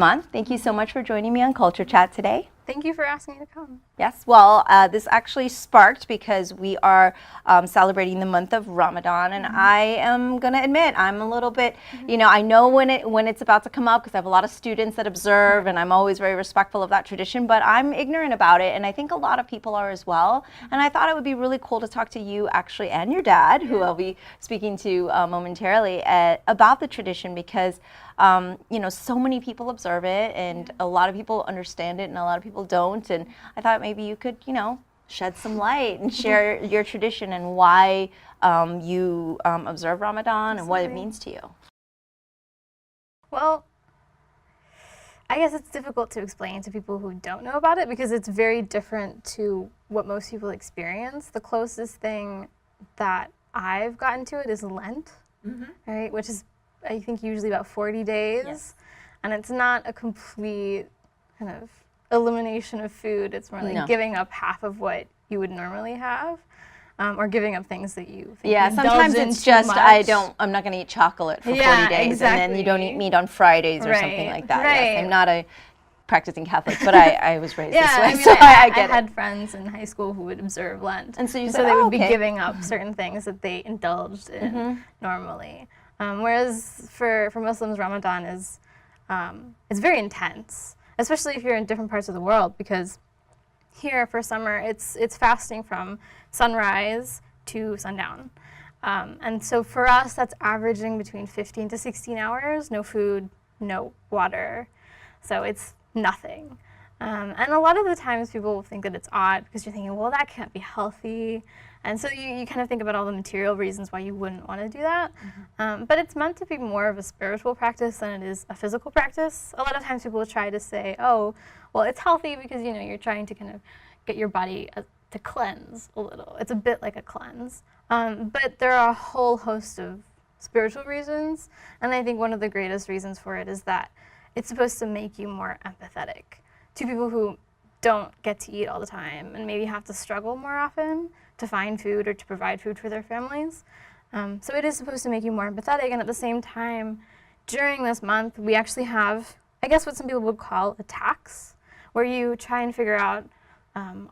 Iman, thank you so much for joining me on Culture Chat today. Thank you for asking me to come. Yes, well, this actually sparked because we are celebrating the month of Ramadan, and I am going to admit I'm a little bit, you know, I know when it's about to come up because I have a lot of students that observe, and I'm always very respectful of that tradition, but I'm ignorant about it, and I think a lot of people are as well. And I thought it would be really cool to talk to you actually and your dad, who I'll be speaking to momentarily, about the tradition because you know, so many people observe it, and a lot of people understand it, and a lot of people don't. And I thought maybe you could, you know, shed some light and share your tradition and why you observe Ramadan and what it means to you. Well, I guess it's difficult to explain to people who don't know about it because it's very different to what most people experience. The closest thing that I've gotten to it is Lent, right, which is I think usually about 40 days, Yes. and it's not a complete kind of elimination of food. It's more like giving up half of what you would normally have, or giving up things that you think you sometimes indulge in it's too just much. I'm not going to eat chocolate for 40 days, and then you don't eat meat on Fridays or something like that. Right. Yes, I'm not a practicing Catholic, but I was raised this way, I mean, so I get I it. had friends in high school who would observe Lent, And so you so said, they would oh, be okay. giving up certain things that they indulged in normally. Whereas for Muslims, Ramadan is it's very intense, especially if you're in different parts of the world, because here for summer it's fasting from sunrise to sundown. And so for us, that's averaging between 15 to 16 hours, no food, no water. So it's nothing. And a lot of the times people will think that it's odd because you're thinking, well, that can't be healthy. And so you kind of think about all the material reasons why you wouldn't want to do that. But it's meant to be more of a spiritual practice than it is a physical practice. A lot of times people will try to say, oh, well, it's healthy because, you know, you're trying to kind of get your body to cleanse a little. It's a bit like a cleanse. But there are a whole host of spiritual reasons. And I think one of the greatest reasons for it is that it's supposed to make you more empathetic to people who don't get to eat all the time and maybe have to struggle more often to find food or to provide food for their families. So it is supposed to make you more empathetic, and at the same time, during this month, we actually have, I guess what some people would call a tax, where you try and figure out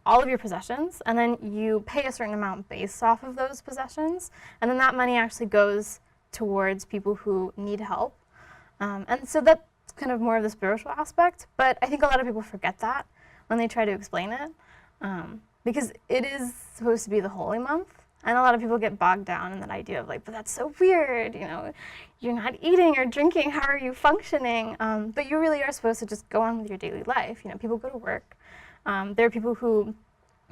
all of your possessions, and then you pay a certain amount based off of those possessions, and then that money actually goes towards people who need help. And so that's kind of more of the spiritual aspect, but I think a lot of people forget that when they try to explain it. Because it is supposed to be the holy month, and a lot of people get bogged down in that idea of like, but that's so weird, you know, you're not eating or drinking, how are you functioning? But you really are supposed to just go on with your daily life. You know, people go to work. There are people who,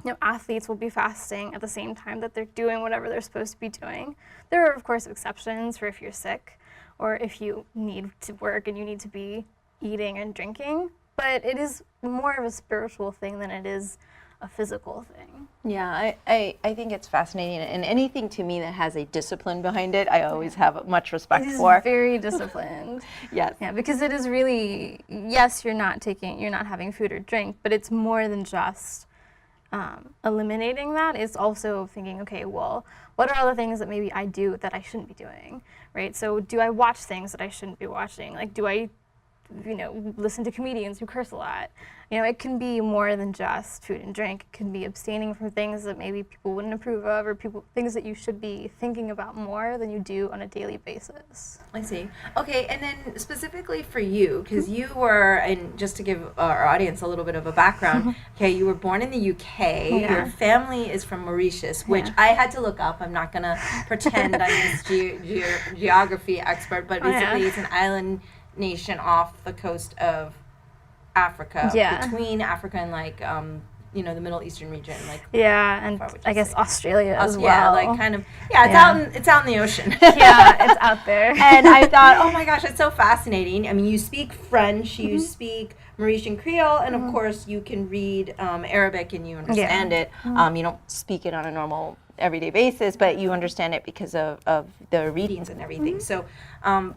you know, athletes will be fasting at the same time that they're doing whatever they're supposed to be doing. There are, of course, exceptions for if you're sick or if you need to work and you need to be eating and drinking, but it is more of a spiritual thing than it is a physical thing. Yeah, I think it's fascinating, and anything to me that has a discipline behind it, I always have much respect for. It is very disciplined. Yes. Yeah, because it is really, yes, you're not having food or drink, but it's more than just eliminating that. It's also thinking, okay, well, what are all the things that maybe I do that I shouldn't be doing, right? So do I watch things that I shouldn't be watching? Like, do I, you know, listen to comedians who curse a lot? You know, it can be more than just food and drink. It can be abstaining from things that maybe people wouldn't approve of, or things that you should be thinking about more than you do on a daily basis. I see. Okay, and then specifically for you, because you were, and just to give our audience a little bit of a background, okay, you were born in the UK. Yeah. Your family is from Mauritius, which I had to look up. I'm not going to pretend I'm this geography expert, but basically it's an island nation off the coast of Africa, between Africa and like you know, the Middle Eastern region, like and I guess Australia as well. Yeah, like kind of it's out in the ocean. Yeah, it's out there. And I thought, oh my gosh, it's so fascinating. I mean, you speak French, you speak Mauritian Creole, and of course you can read Arabic and you understand it. You don't speak it on a normal everyday basis, but you understand it because of the readings and everything. So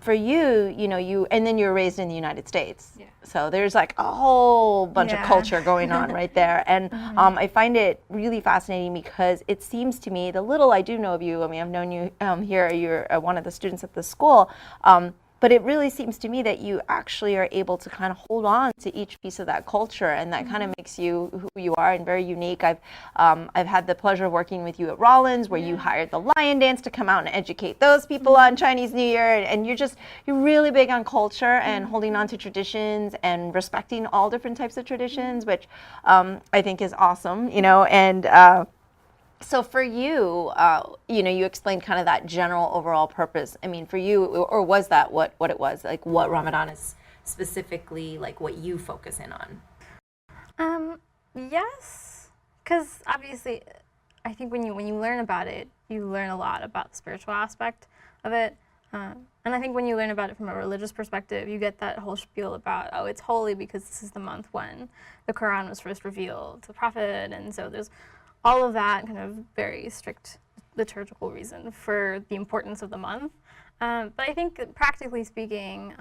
for you, you know, and then you're raised in the United States. Yeah. So there's like a whole bunch of culture going on right there. And I find it really fascinating because it seems to me, the little I do know of you, I mean, I've known you here, you're one of the students at the school, but it really seems to me that you actually are able to kind of hold on to each piece of that culture, and that kind of makes you who you are and very unique. I've had the pleasure of working with you at Rollins, where you hired the lion dance to come out and educate those people on Chinese New Year, and you're really big on culture and holding on to traditions and respecting all different types of traditions, which I think is awesome, and so for you, you explained kind of that general overall purpose. I mean, for you, or was that what it was? Like what Ramadan is specifically, like what you focus in on? Yes, because obviously, I think when you learn about it, you learn a lot about the spiritual aspect of it. And I think when you learn about it from a religious perspective, you get that whole spiel about, oh, it's holy because this is the month when the Quran was first revealed to the Prophet, and so there's all of that kind of very strict liturgical reason for the importance of the month. But I think practically speaking,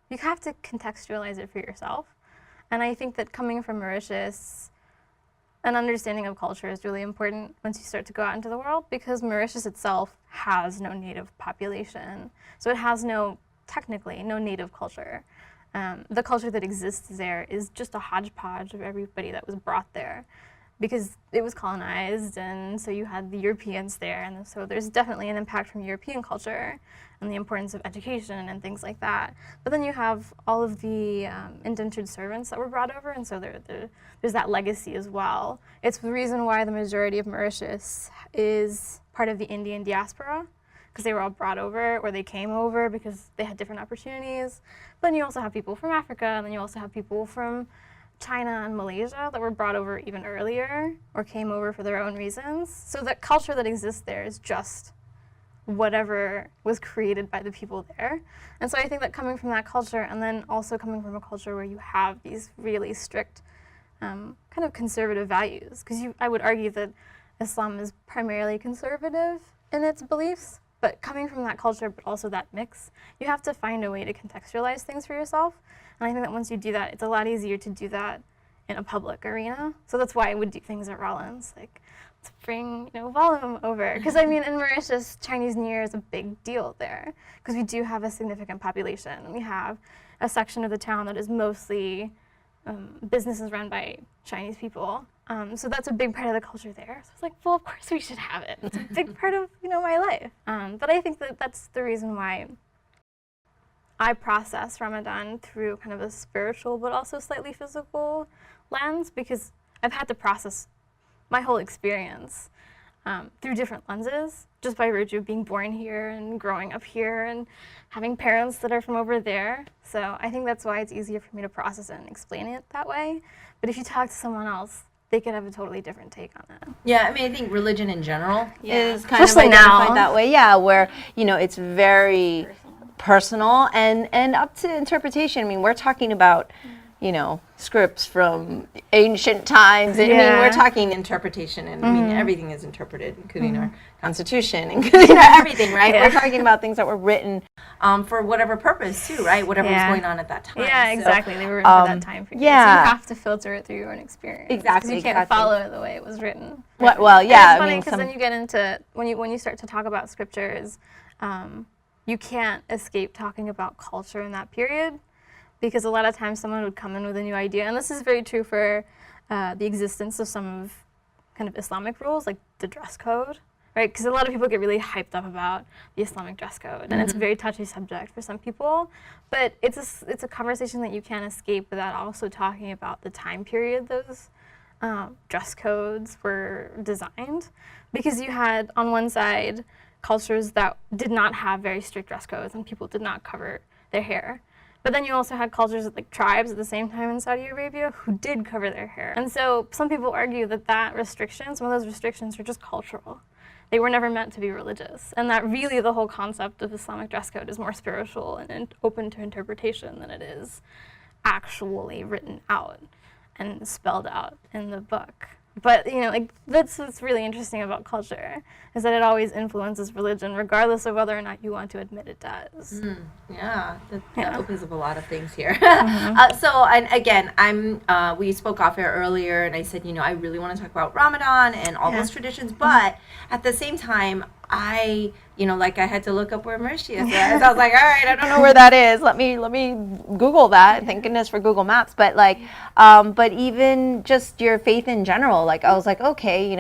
you have to contextualize it for yourself. And I think that coming from Mauritius, an understanding of culture is really important once you start to go out into the world, because Mauritius itself has no native population. So it has technically no native culture. The culture that exists there is just a hodgepodge of everybody that was brought there, because it was colonized, and so you had the Europeans there, and so there's definitely an impact from European culture and the importance of education and things like that. But then you have all of the indentured servants that were brought over, and so there's that legacy as well. It's the reason why the majority of Mauritius is part of the Indian diaspora, because they were all brought over, or they came over because they had different opportunities. But then you also have people from Africa, and then you also have people from China and Malaysia that were brought over even earlier or came over for their own reasons. So that culture that exists there is just whatever was created by the people there. And so I think that coming from that culture, and then also coming from a culture where you have these really strict kind of conservative values, because I would argue that Islam is primarily conservative in its beliefs, but coming from that culture, but also that mix, you have to find a way to contextualize things for yourself. And I think that once you do that, it's a lot easier to do that in a public arena. So that's why I would do things at Rollins, like let's bring volume over. Because I mean, in Mauritius, Chinese New Year is a big deal there, because we do have a significant population. We have a section of the town that is mostly businesses run by Chinese people. So that's a big part of the culture there. So it's like, well, of course we should have it. It's a big part of my life. But I think that that's the reason why I process Ramadan through kind of a spiritual but also slightly physical lens, because I've had to process my whole experience through different lenses, just by virtue of being born here and growing up here and having parents that are from over there. So I think that's why it's easier for me to process it and explain it that way. But if you talk to someone else, they could have a totally different take on it. Yeah, I mean, I think religion in general is kind especially of identified now that way. Yeah, where it's very personal and up to interpretation. I mean, we're talking about scripts from ancient times. I mean, we're talking interpretation, and I mean, everything is interpreted, including our Constitution, including everything, right? We're talking about things that were written for whatever purpose, too, right? Whatever was going on at that time. Yeah, exactly. They were written for that time period. Yeah. So you have to filter it through your own experience. Exactly. Because you can't follow it the way it was written. Well, yeah. And it's funny, because then you get into, when you start to talk about scriptures, you can't escape talking about culture in that period, because a lot of times someone would come in with a new idea, and this is very true for the existence of some of kind of Islamic rules, like the dress code, right? Because a lot of people get really hyped up about the Islamic dress code, and it's a very touchy subject for some people, but it's a conversation that you can't escape without also talking about the time period those dress codes were designed, because you had on one side cultures that did not have very strict dress codes and people did not cover their hair. But then you also had cultures like tribes at the same time in Saudi Arabia who did cover their hair. And so some people argue that some of those restrictions are just cultural. They were never meant to be religious. And that really the whole concept of Islamic dress code is more spiritual and open to interpretation than it is actually written out and spelled out in the book. But that's what's really interesting about culture, is that it always influences religion, regardless of whether or not you want to admit it does. That opens up a lot of things here. And again, we spoke off air earlier, and I said, I really want to talk about Ramadan and all those traditions, but at the same time, like I had to look up where Mauritius is. I was like, all right, I don't know where that is. Let me Google that. Thank goodness for Google Maps. But like, but even just your faith in general, like I was like, okay,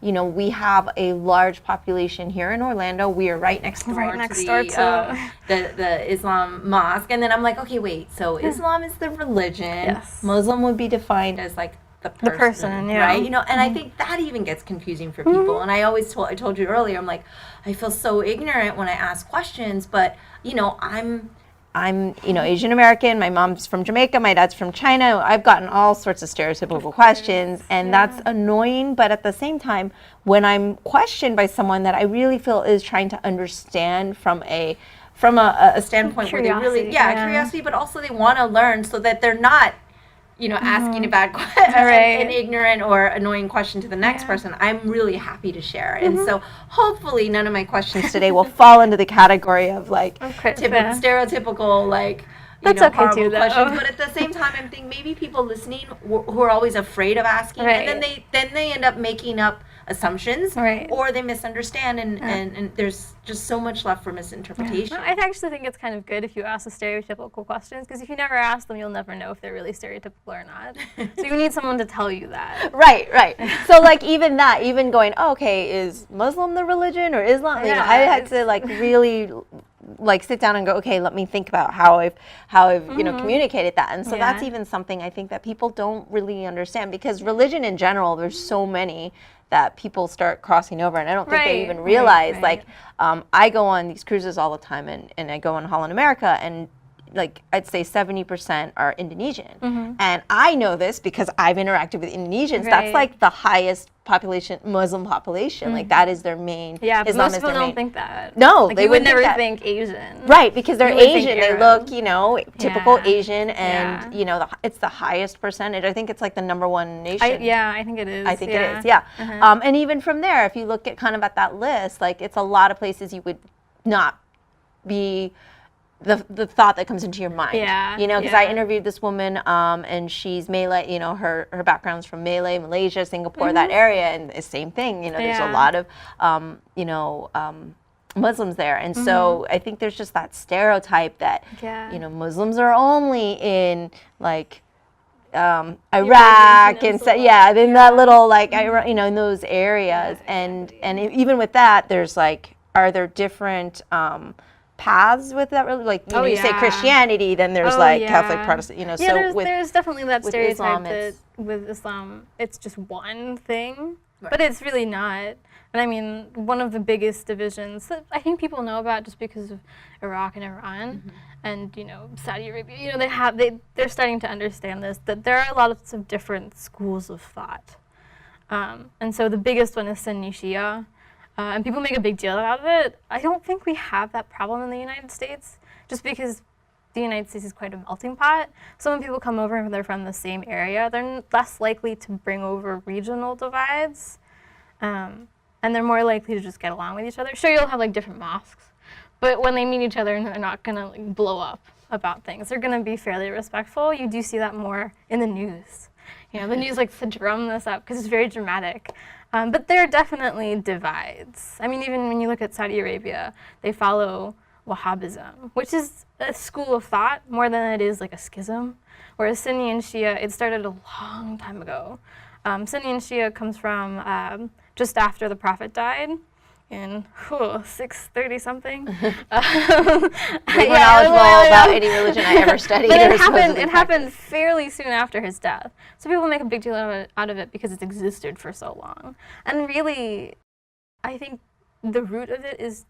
we have a large population here in Orlando. We are right next door to the Islam mosque. And then I'm like, okay, wait. So Islam is the religion. Yes. Muslim would be defined as like the person, yeah. right? And I think that even gets confusing for people. And I always I told you earlier, I'm like, I feel so ignorant when I ask questions, but I'm Asian American. My mom's from Jamaica. My dad's from China. I've gotten all sorts of stereotypical questions, and that's annoying. But at the same time, when I'm questioned by someone that I really feel is trying to understand from a standpoint where they really, curiosity, but also they want to learn so that they're not asking a bad question, an ignorant or annoying question to the next person, I'm really happy to share. And so hopefully none of my questions today will fall into the category of like stereotypical, like, that's okay horrible too, questions. But at the same time, I'm thinking maybe people listening who are always afraid of asking, and then they end up making up assumptions, or they misunderstand, and there's just so much left for misinterpretation. No, I actually think it's kind of good if you ask the stereotypical questions, because if you never ask them, you'll never know if they're really stereotypical or not. So you need someone to tell you that. Right. So like even going, okay, is Muslim the religion or Islam? I had to like really like sit down and go, okay, let me think about how I've communicated that. And so that's even something I think that people don't really understand, because religion in general, there's so many that people start crossing over, and I don't think they even realize. Like, I go on these cruises all the time, and I go on Holland America, and like I'd say 70% are Indonesian, and I know this because I've interacted with Indonesians. That's like the highest Muslim population. Like that is their main. Yeah, but Islam most people don't think that. No, like, they would never think Asian. Right, because they're Asian. They look, typical Yeah. Asian, and it's the highest percentage. I think it's like the number one nation. I think it is. I think it is. Yeah. And even from there, if you look at kind of at that list, like it's a lot of places you would not be the thought that comes into your mind. Because I interviewed this woman, and she's Malay. Her background's from Malaysia, Singapore, that area, and the same thing. There's a lot of Muslims there, and so I think there's just that stereotype that Muslims are only in like Iraq and then that little like in those areas, and even with that, there's like, are there different paths with that, really? Like you say Christianity, then there's Catholic, Protestant, so there's definitely that stereotype Islam, that with Islam it's just one thing, but it's really not. And I mean, one of the biggest divisions that I think people know about just because of Iraq and Iran and Saudi Arabia, they're starting to understand this, that there are a lot of different schools of thought, and so the biggest one is Sunni Shia. And people make a big deal out of it. I don't think we have that problem in the United States, just because the United States is quite a melting pot. So when people come over and they're from the same area, they're less likely to bring over regional divides, and they're more likely to just get along with each other. Sure, you'll have like different mosques, but when they meet each other, they're not gonna like blow up about things. They're gonna be fairly respectful. You do see that more in the news. The news likes to drum this up because it's very dramatic. But there are definitely divides. I mean, even when you look at Saudi Arabia, they follow Wahhabism, which is a school of thought more than it is like a schism. Whereas Sunni and Shia, it started a long time ago. Sunni and Shia comes from just after the Prophet died in 630 something. We're knowledgeable about any religion I ever studied. But it happened fairly soon after his death. So people make a big deal out of it because it's existed for so long. And really, I think the root of it is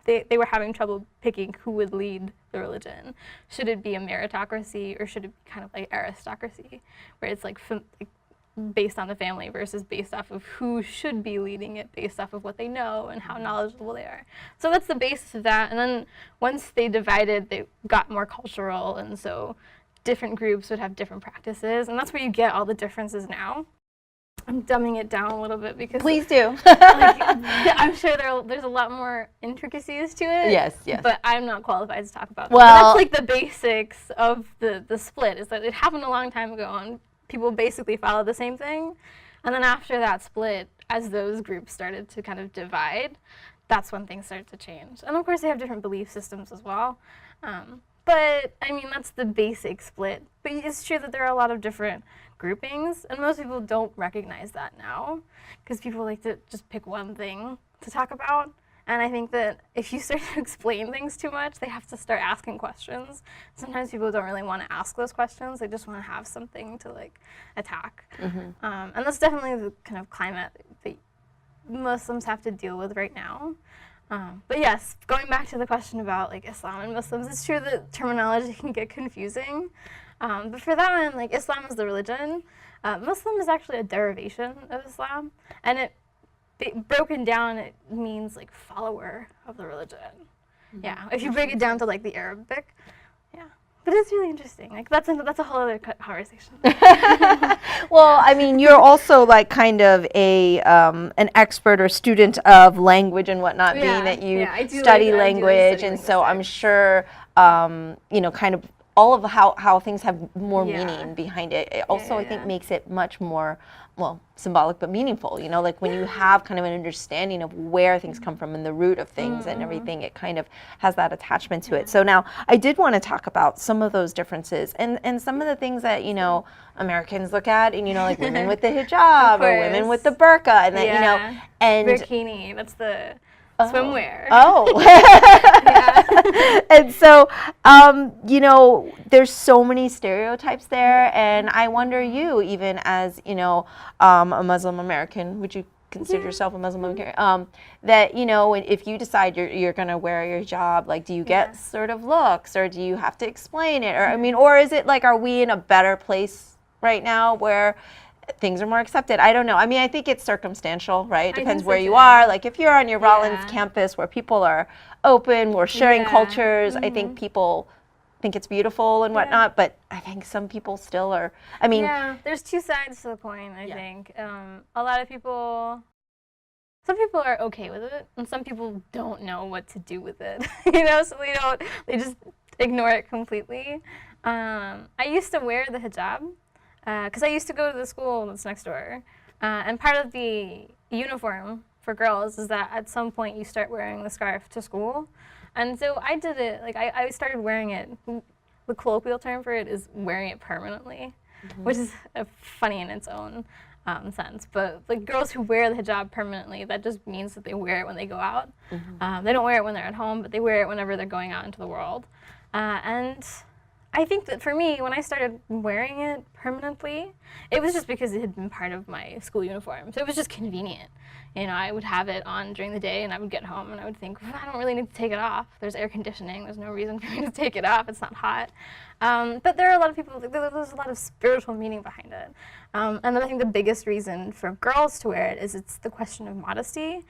they were having trouble picking who would lead the religion. Should it be a meritocracy, or should it be kind of like aristocracy, where it's like based on the family versus based off of who should be leading it based off of what they know and how knowledgeable they are. So that's the basis of that. And then once they divided, they got more cultural, and so different groups would have different practices, and that's where you get all the differences now. I'm dumbing it down a little bit because please do. I'm sure there's a lot more intricacies to it. Yes. But I'm not qualified to talk about that. Well, but that's like the basics of the split, is that it happened a long time ago, and people basically follow the same thing. And then after that split, as those groups started to kind of divide, that's when things start to change. And of course, they have different belief systems as well. But I mean, that's the basic split. But it's true that there are a lot of different groupings, and most people don't recognize that now, because people like to just pick one thing to talk about. And I think that if you start to explain things too much, they have to start asking questions. Sometimes people don't really want to ask those questions. They just want to have something to like attack. And that's definitely the kind of climate that Muslims have to deal with right now. But yes, going back to the question about like Islam and Muslims, it's true that terminology can get confusing. But for that one, like Islam is the religion. Muslim is actually a derivation of Islam, and it broken down, it means like follower of the religion. Yeah, if you break it down to like the Arabic, yeah. But it's really interesting. Like that's a whole other conversation. Well, I mean, you're also like kind of a an expert or student of language and whatnot, being that you study language, and so I'm sure you know, kind of all of how things have more meaning behind it. It also, I think, makes it much more, well, symbolic but meaningful. You know, like when you have kind of an understanding of where things come from and the root of things and everything, it kind of has that attachment to it. So now I did want to talk about some of those differences and some of the things that, you know, Americans look at, and, you know, like women with the hijab or women with the burqa, and that, you know, and bikini, that's the swimwear. And so, you know, there's so many stereotypes there, and I wonder, you, even as, you know, a Muslim American, would you consider yourself a Muslim American? That, you know, if you decide you're going to wear your hijab, like, do you get sort of looks, or do you have to explain it? Or, I mean, or is it like, are we in a better place right now where things are more accepted? I don't know. I mean, I think it's circumstantial, right? It depends where you are. Like if you're on your Rollins campus where people are open, we're sharing cultures, I think people think it's beautiful and whatnot, but I think some people still are, I mean. Yeah, there's two sides to the coin, I think. A lot of people, some people are okay with it, and some people don't know what to do with it, you know, so they just ignore it completely. I used to wear the hijab, because I used to go to the school that's next door. And part of the uniform for girls is that at some point you start wearing the scarf to school. And so I did it, like I started wearing it. The colloquial term for it is wearing it permanently, which is funny in its own sense. But like girls who wear the hijab permanently, that just means that they wear it when they go out. They don't wear it when they're at home, but they wear it whenever they're going out into the world. And I think that for me, when I started wearing it permanently, it was just because it had been part of my school uniform. So it was just convenient. You know, I would have it on during the day, and I would get home, and I would think, well, I don't really need to take it off. There's air conditioning. There's no reason for me to take it off. It's not hot. But there are a lot of people, there's a lot of spiritual meaning behind it. And I think the biggest reason for girls to wear it is it's the question of modesty.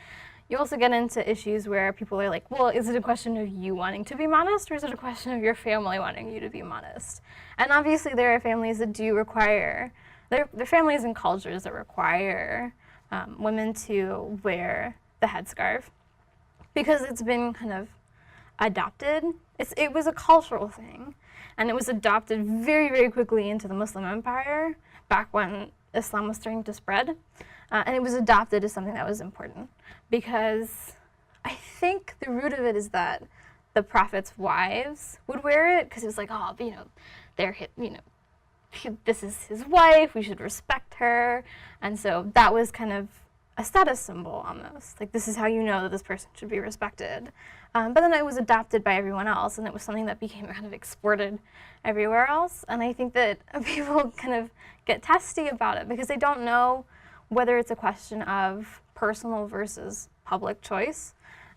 You also get into issues where people are like, well, is it a question of you wanting to be modest, or is it a question of your family wanting you to be modest? And obviously there are families that do require, there are families and cultures that require women to wear the headscarf because it's been kind of adopted. It was a cultural thing, and it was adopted very, very quickly into the Muslim empire back when Islam was starting to spread. And it was adopted as something that was important because I think the root of it is that the Prophet's wives would wear it because it was like, oh, you know, this is his wife, we should respect her. And so that was kind of a status symbol almost. Like, this is how you know that this person should be respected. But then it was adopted by everyone else, and it was something that became kind of exported everywhere else. And I think that people kind of get testy about it because they don't know whether it's a question of personal versus public choice.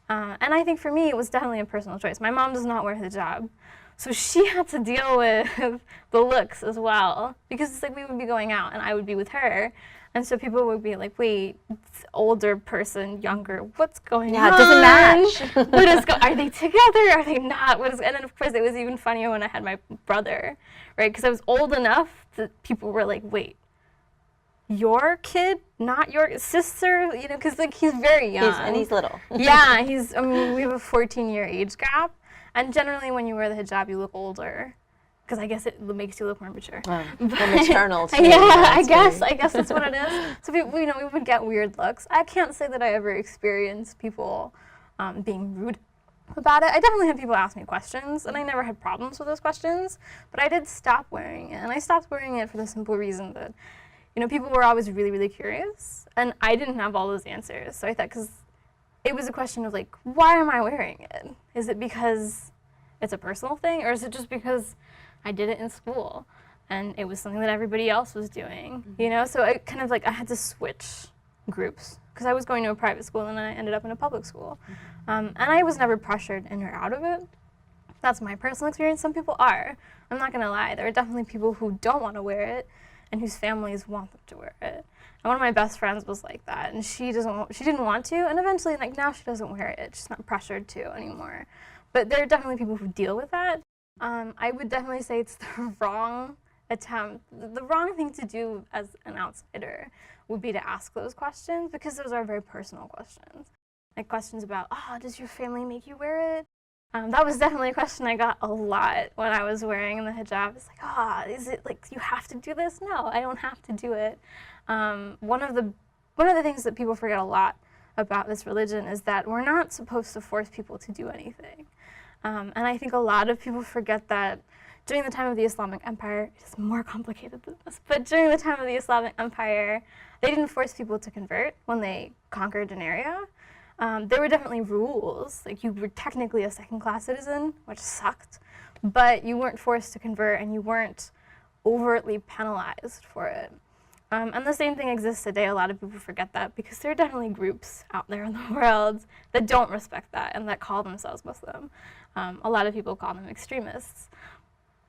And I think for me, it was definitely a personal choice. My mom does not wear hijab, so she had to deal with the looks as well, because it's like we would be going out and I would be with her, and so people would be like, wait, older person, younger, what's going on? Yeah, it doesn't match. Are they together? Are they not? And then of course it was even funnier when I had my brother, right? Because I was old enough that people were like, wait, your kid, not your sister, you know, because like he's very young. He's little. Yeah, I mean, we have a 14-year age gap, and generally when you wear the hijab, you look older, because I guess it makes you look more mature. Maternal too. Yeah, I guess that's what it is. So we would get weird looks. I can't say that I ever experienced people being rude about it. I definitely had people ask me questions, and I never had problems with those questions, but I did stop wearing it. And I stopped wearing it for the simple reason that, you know, people were always really, really curious, and I didn't have all those answers. So I thought, because it was a question of like, why am I wearing it? Is it because it's a personal thing, or is it just because I did it in school and it was something that everybody else was doing? You know, so I kind of like, I had to switch groups because I was going to a private school and I ended up in a public school. And I was never pressured in or out of it. That's my personal experience. Some people are. I'm not gonna lie. There are definitely people who don't want to wear it and whose families want them to wear it. And one of my best friends was like that, and she didn't want to, and eventually, like, now she doesn't wear it. She's not pressured to anymore. But there are definitely people who deal with that. I would definitely say it's the wrong attempt. The wrong thing to do as an outsider would be to ask those questions, because those are very personal questions. Like questions about, oh, does your family make you wear it? That was definitely a question I got a lot when I was wearing the hijab. It's like, oh, is it like you have to do this? No, I don't have to do it. One of the things that people forget a lot about this religion is that we're not supposed to force people to do anything. And I think a lot of people forget that during the time of the Islamic Empire, it's more complicated than this, but during the time of the Islamic Empire, they didn't force people to convert when they conquered an area. There were definitely rules, like you were technically a second-class citizen, which sucked, but you weren't forced to convert and you weren't overtly penalized for it. And the same thing exists today. A lot of people forget that because there are definitely groups out there in the world that don't respect that and that call themselves Muslim. A lot of people call them extremists.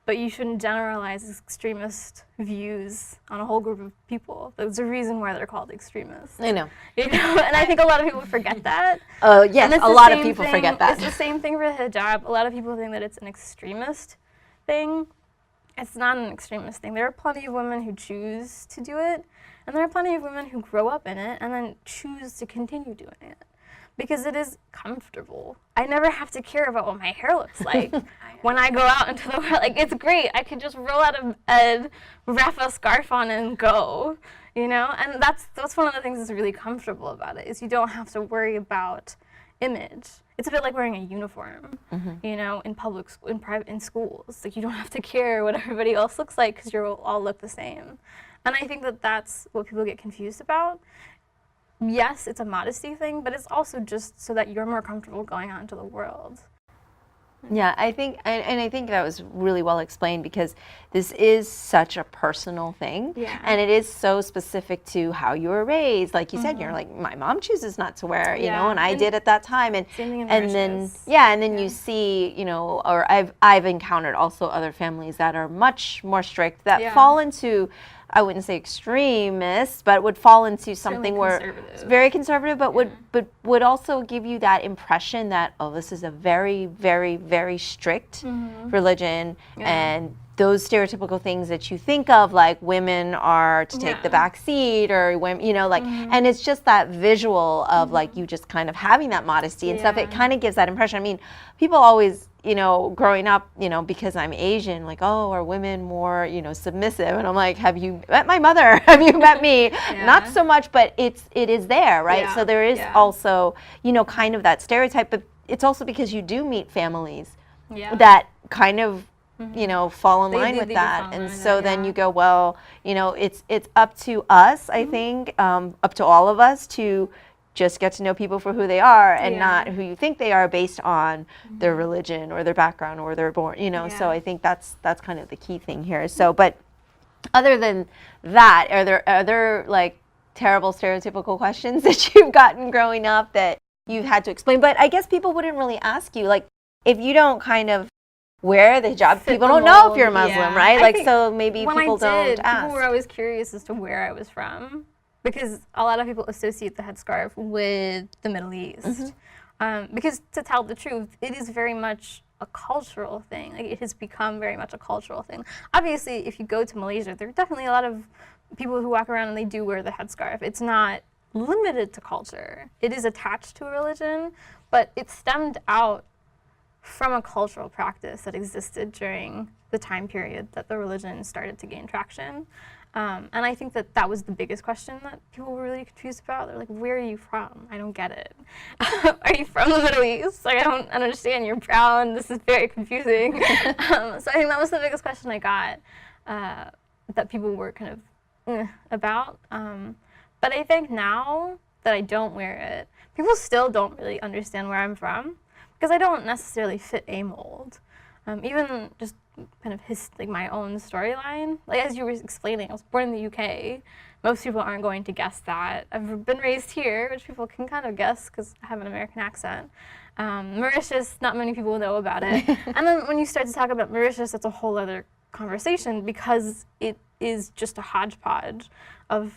But you shouldn't generalize extremist views on a whole group of people. There's a reason why they're called extremists. I know. You know, and I think a lot of people forget that. Yes, a lot of people forget that. It's the same thing for hijab. A lot of people think that it's an extremist thing. It's not an extremist thing. There are plenty of women who choose to do it, and there are plenty of women who grow up in it and then choose to continue doing it because it is comfortable. I never have to care about what my hair looks like when I go out into the world. Like, it's great. I could just roll out of bed, wrap a scarf on, and go, you know? And that's one of the things that's really comfortable about it, is you don't have to worry about image. It's a bit like wearing a uniform, you know, in public, in schools. Like, you don't have to care what everybody else looks like because you all look the same. And I think that that's what people get confused about. Yes, it's a modesty thing, but it's also just so that you're more comfortable going out into the world. Yeah, I think, and I think that was really well explained, because this is such a personal thing, and it is so specific to how you were raised. Like you said, you're like, my mom chooses not to wear, you know, and I did at that time, and then you see, you know, or I've encountered also other families that are much more strict, that fall into, I wouldn't say extremists, but would fall into something where it's very conservative, but would also give you that impression that, oh, this is a very, very, very strict religion, and those stereotypical things that you think of, like women are to take the back seat, or women, you know, like, and it's just that visual of like you just kind of having that modesty and stuff. It kind of gives that impression. I mean, people always, you know, growing up, you know, because I'm Asian, like, oh, are women more, you know, submissive? And I'm like, have you met my mother? Have you met me? Not so much, but it is there, right? So there is also, you know, kind of that stereotype, but it's also because you do meet families that kind of, you know, fall in line with that. And so then you go, well, you know, it's up to us, I think, up to all of us to just get to know people for who they are, and not who you think they are based on their religion or their background or their born, you know. So I think that's kind of the key thing here. So, but other than that, are there other like terrible stereotypical questions that you've gotten growing up that you've had to explain? But I guess people wouldn't really ask you, like, if you don't kind of wear the hijab, people don't know if you're Muslim, right? Like, so maybe people don't ask. People were always curious as to where I was from, because a lot of people associate the headscarf with the Middle East. Because to tell the truth, it is very much a cultural thing. Like, it has become very much a cultural thing. Obviously, if you go to Malaysia, there are definitely a lot of people who walk around and they do wear the headscarf. It's not limited to culture. It is attached to a religion, but it stemmed out from a cultural practice that existed during the time period that the religion started to gain traction. And I think that that was the biggest question that people were really confused about. They're like, where are you from? I don't get it. Are you from the Middle East? Like, I don't understand. You're brown. This is very confusing. So I think that was the biggest question I got that people were kind of about. But I think now that I don't wear it, people still don't really understand where I'm from because I don't necessarily fit a mold. Even just kind of like my own storyline. Like as you were explaining, I was born in the UK. Most people aren't going to guess that. I've been raised here, which people can kind of guess because I have an American accent. Mauritius, not many people know about it. And then when you start to talk about Mauritius, that's a whole other conversation because it is just a hodgepodge of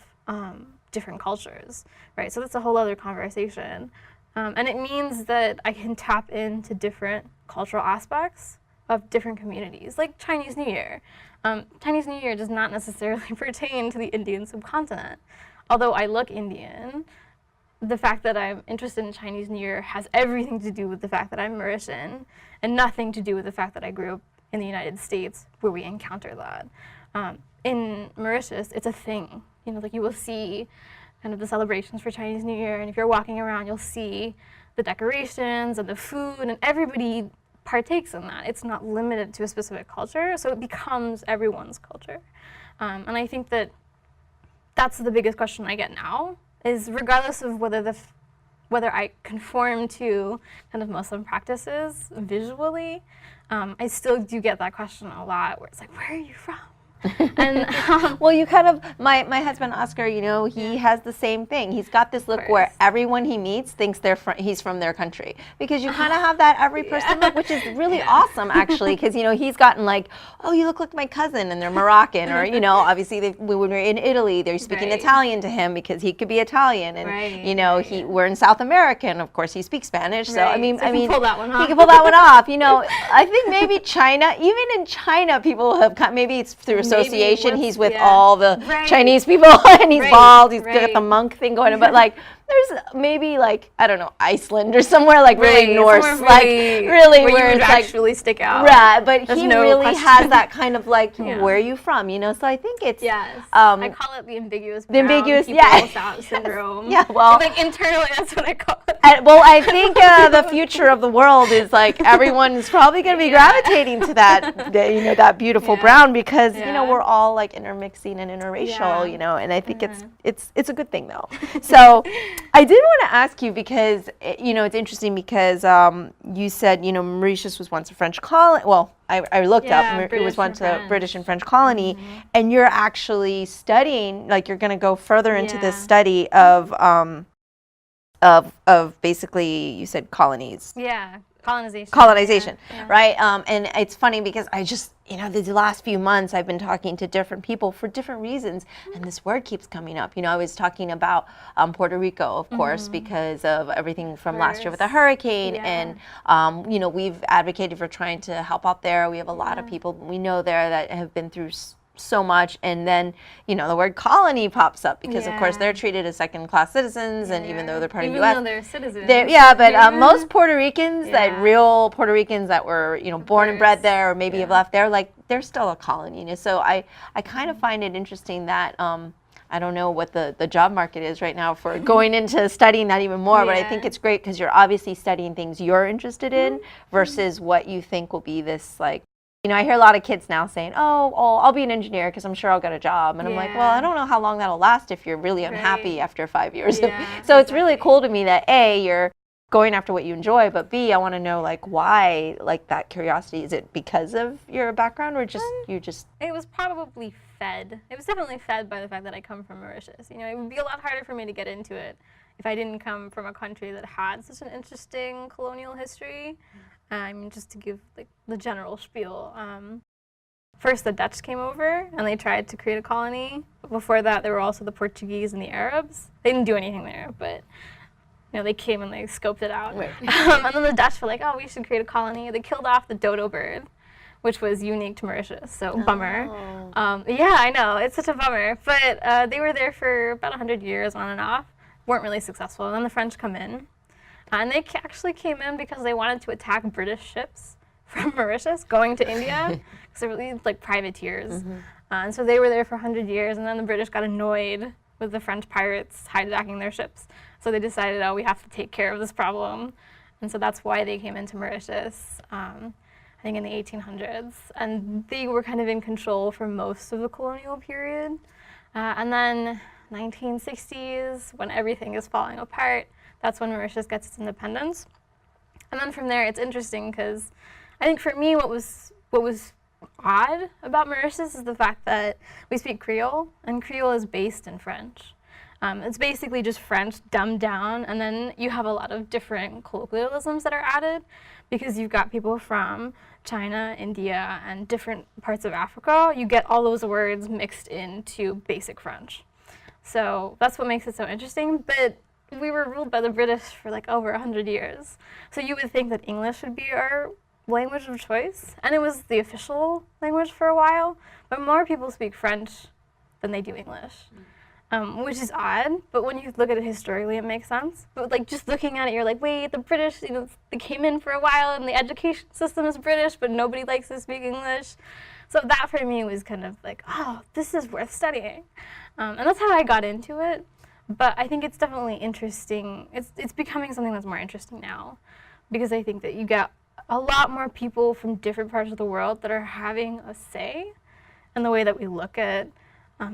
different cultures, right? So that's a whole other conversation. And it means that I can tap into different cultural aspects of different communities, like Chinese New Year. Chinese New Year does not necessarily pertain to the Indian subcontinent. Although I look Indian, the fact that I'm interested in Chinese New Year has everything to do with the fact that I'm Mauritian and nothing to do with the fact that I grew up in the United States where we encounter that. In Mauritius, it's a thing. You know, like you will see kind of the celebrations for Chinese New Year, and if you're walking around, you'll see the decorations and the food, and everybody partakes in that. It's not limited to a specific culture, so it becomes everyone's culture. And I think that that's the biggest question I get now, is regardless of whether I conform to kind of Muslim practices visually, I still do get that question a lot, where it's like, where are you from? And well, you kind of, my husband Oscar, you know, he has the same thing. He's got this look where everyone he meets thinks he's from their country, because you kind of have that every person look, which is really awesome actually, because you know he's gotten like, oh, you look like my cousin, and they're Moroccan, or you know, obviously when we're in Italy, they're speaking Italian to him because he could be Italian, and you know we're in South America, and of course he speaks Spanish. So I mean, he can pull that one off. He can pull that one off. You know, I think maybe China, even in China, people have maybe it's through association, he's with all the Chinese people, and he's bald, he's got the monk thing going on, but like there's maybe like, I don't know, Iceland or somewhere like really Norse, like really where it's like actually stick out. Right, but he really has that kind of like, where are you from, you know? So I think it's I call it the ambiguous brown people syndrome. Yeah, well, like internally that's what I call it. Well, I think the future of the world is like everyone's probably going to be gravitating to that, you know, that beautiful brown, because you know we're all like intermixing and interracial, you know, and I think it's a good thing though. So I did want to ask you, because you know it's interesting because you said, you know, Mauritius was once a French colony. Well, I looked up. It was once a British and French colony, and you're actually studying, like you're going to go further into this study of basically, you said colonies. Yeah, colonization. Colonization, right? And it's funny because I just, you know, the last few months I've been talking to different people for different reasons, and this word keeps coming up. You know, I was talking about Puerto Rico, of course, because of everything from last year with the hurricane, and you know, we've advocated for trying to help out there. We have a lot of people we know there that have been through so much, and then you know the word colony pops up because of course they're treated as second-class citizens, and even though they're part of the U.S., even though they're citizens, but most Puerto Ricans, that real Puerto Ricans that were, you know, born and bred there, or maybe have left there, like they're still a colony, you know. So I kind of find it interesting that I don't know what the job market is right now for going into studying that even more, but I think it's great because you're obviously studying things you're interested in versus what you think will be this, like, you know, I hear a lot of kids now saying, oh, I'll be an engineer because I'm sure I'll get a job. And I'm like, well, I don't know how long that'll last if you're really unhappy after 5 years. So it's really cool to me that A, you're going after what you enjoy, but B, I want to know, like, why, like, that curiosity. Is it because of your background, or just It was probably fed. It was definitely fed by the fact that I come from Mauritius. You know, it would be a lot harder for me to get into it if I didn't come from a country that had such an interesting colonial history. I mean, just to give like the general spiel. First, the Dutch came over and they tried to create a colony. Before that, there were also the Portuguese and the Arabs. They didn't do anything there, but you know, they came and they scoped it out. And then the Dutch were like, oh, we should create a colony. They killed off the dodo bird, which was unique to Mauritius, so bummer. Yeah, I know, it's such a bummer. But they were there for about 100 years on and off, weren't really successful. And then the French come in. And they actually came in because they wanted to attack British ships from Mauritius going to India, because they were really like privateers. And so they were there for 100 years, and then the British got annoyed with the French pirates hijacking their ships. So they decided, oh, we have to take care of this problem. And so that's why they came into Mauritius, I think in the 1800s. And they were kind of in control for most of the colonial period. And then 1960s, when everything is falling apart, that's when Mauritius gets its independence. And then from there, it's interesting because I think for me, what was odd about Mauritius is the fact that we speak Creole, and Creole is based in French. It's basically just French dumbed down, and then you have a lot of different colloquialisms that are added because you've got people from China, India, and different parts of Africa. You get all those words mixed into basic French. So that's what makes it so interesting. But we were ruled by the British for like over 100 years. So you would think that English would be our language of choice, and it was the official language for a while, but more people speak French than they do English, which is odd, but when you look at it historically, it makes sense. But like just looking at it, you're like, wait, the British, they came in for a while, and the education system is British, but nobody likes to speak English. So that for me was kind of like, oh, this is worth studying. And that's how I got into it, but I think it's definitely interesting. It's becoming something that's more interesting now, because I think that you get a lot more people from different parts of the world that are having a say in the way that we look at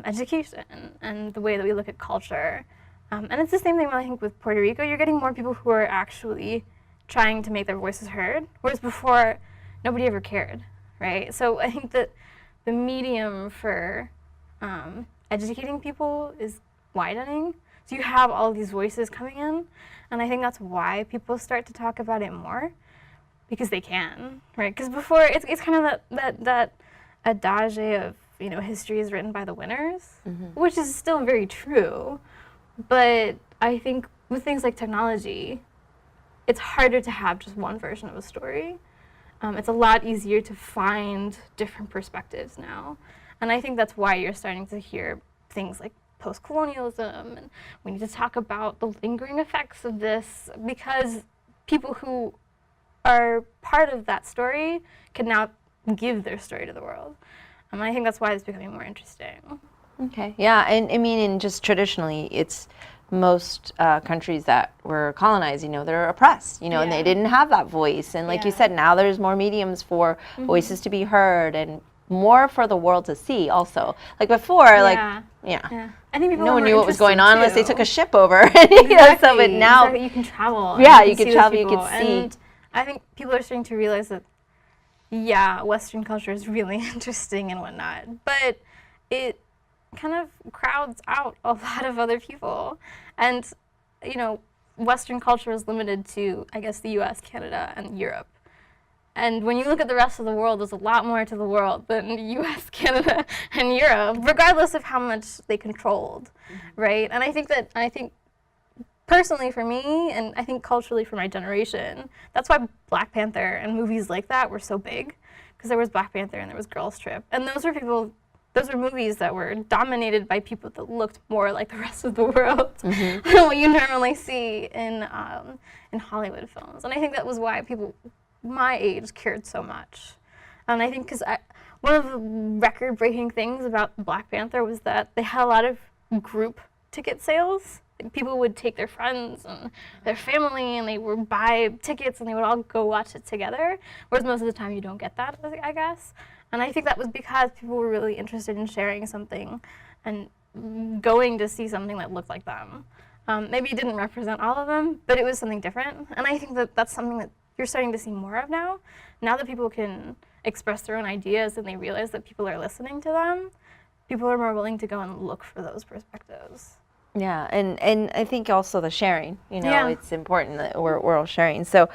education and the way that we look at culture. And it's the same thing, I think, with Puerto Rico. You're getting more people who are actually trying to make their voices heard, whereas before, nobody ever cared, right? So I think that the medium for educating people is widening. So you have all of these voices coming in, and I think that's why people start to talk about it more. Because they can, right? Because before, it's kind of that adage of, history is written by the winners, which is still very true. But I think with things like technology, it's harder to have just one version of a story. It's a lot easier to find different perspectives now. And I think that's why you're starting to hear things like post-colonialism, and we need to talk about the lingering effects of this, because people who are part of that story can now give their story to the world. And I think that's why it's becoming more interesting. Okay, yeah, and I mean, and just traditionally, it's most countries that were colonized, they're oppressed, and they didn't have that voice. And like you said, now there's more mediums for voices to be heard and more for the world to see also. Like before, I think people no one knew what was going on unless they took a ship over. Exactly. But now you can travel. Yeah, you can travel, you can see. And I think people are starting to realize that, Western culture is really interesting and whatnot, but it kind of crowds out a lot of other people. And, Western culture is limited to, I guess, the US, Canada, and Europe. And when you look at the rest of the world, there's a lot more to the world than the US, Canada, and Europe, regardless of how much they controlled, right? And I think personally for me, and I think culturally for my generation, that's why Black Panther and movies like that were so big, because there was Black Panther and there was Girls Trip, and those were movies that were dominated by people that looked more like the rest of the world than what you normally see in Hollywood films. And I think that was why people my age cared so much. And I think because one of the record-breaking things about Black Panther was that they had a lot of group ticket sales. People would take their friends and their family, and they would buy tickets, and they would all go watch it together, whereas most of the time you don't get that, I guess. And I think that was because people were really interested in sharing something and going to see something that looked like them. Maybe it didn't represent all of them, but it was something different. And I think that that's something that you're starting to see more of now. Now that people can express their own ideas and they realize that people are listening to them, people are more willing to go and look for those perspectives. Yeah, and I think also the sharing, it's important that we're all sharing. So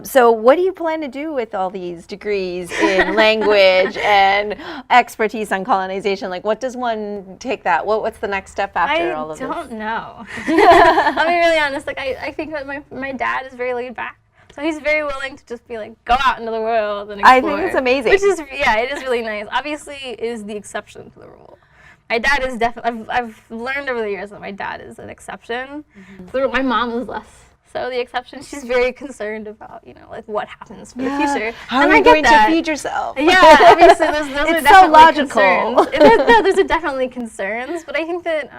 so what do you plan to do with all these degrees in language and expertise on colonization? Like, what does one take that? What's the next step after all of this? I don't know. I'll be really honest. Like, I think that my dad is very laid back. So he's very willing to just be like, go out into the world and explore. I think it's amazing. Which is, it is really nice. Obviously, it is the exception to the rule. My dad is definitely, I've learned over the years that my dad is an exception. So my mom is less so the exception. She's very concerned about, like what happens for the future. How are you going to feed yourself? Yeah, obviously those are It's definitely so logical. concerns. Those are definitely concerns, but I think that